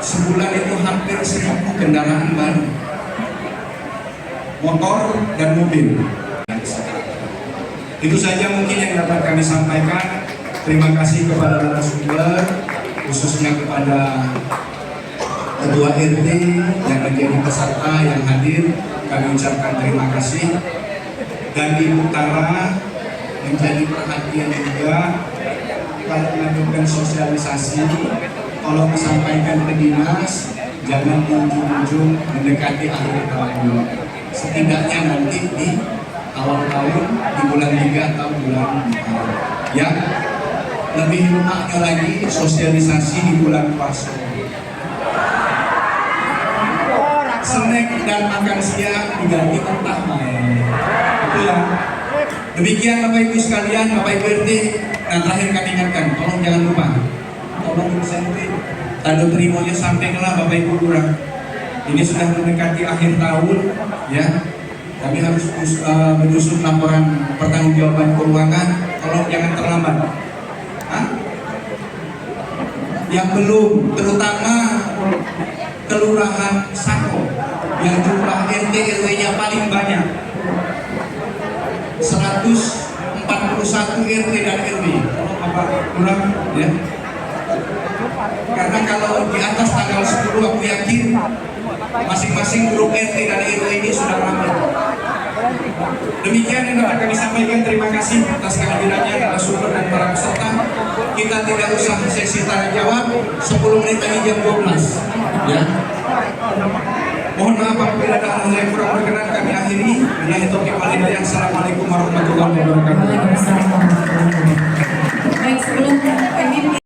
sebulan itu hampir 1.000 kendaraan baru, motor dan mobil. Itu saja mungkin yang dapat kami sampaikan. Terima kasih kepada narasumber, khususnya kepada Ketua RT yang menjadi peserta yang hadir. Kami ucapkan terima kasih. Dan di utara menjadi perhatian juga kalau melakukan sosialisasi, tolong disampaikan ke dinas, jangan di ujung-ujung mendekati akhir tahun. Setidaknya nanti di awal tahun, di bulan 3 atau bulan 4. Ya, lebih lumaknya lagi sosialisasi di bulan puasa. Snack dan makan siang diganti mentah main. Itu ya. Demikian Bapak Ibu sekalian, Bapak Ibu RT. Nah terakhir kami ingatkan, tolong jangan lupa, tolong insentif tanda terimonya sampaikanlah Bapak Ibu kurang. Ini sudah mendekati akhir tahun, ya. Kami harus menyusun laporan pertanggungjawaban keuangan. Tolong jangan terlambat. Hah? Yang belum, terutama Kelurahan Sako yang jumlah RT RW-nya paling banyak, 141 RT dan RW. Apa kurang ya? Karena kalau di atas tanggal 10 aku yakin masing-masing grup RT dan RW ini sudah ramai. Demikian yang dapat kami sampaikan. Terima kasih atas kehadirannya narasumber dan para peserta. Kita tidak usah sesi tanya jawab, 10 menit lagi jam 12 ya. Mohon maaf apabila ada hal yang kurang berkenan kami akhiri. Assalamualaikum warahmatullahi wabarakatuh.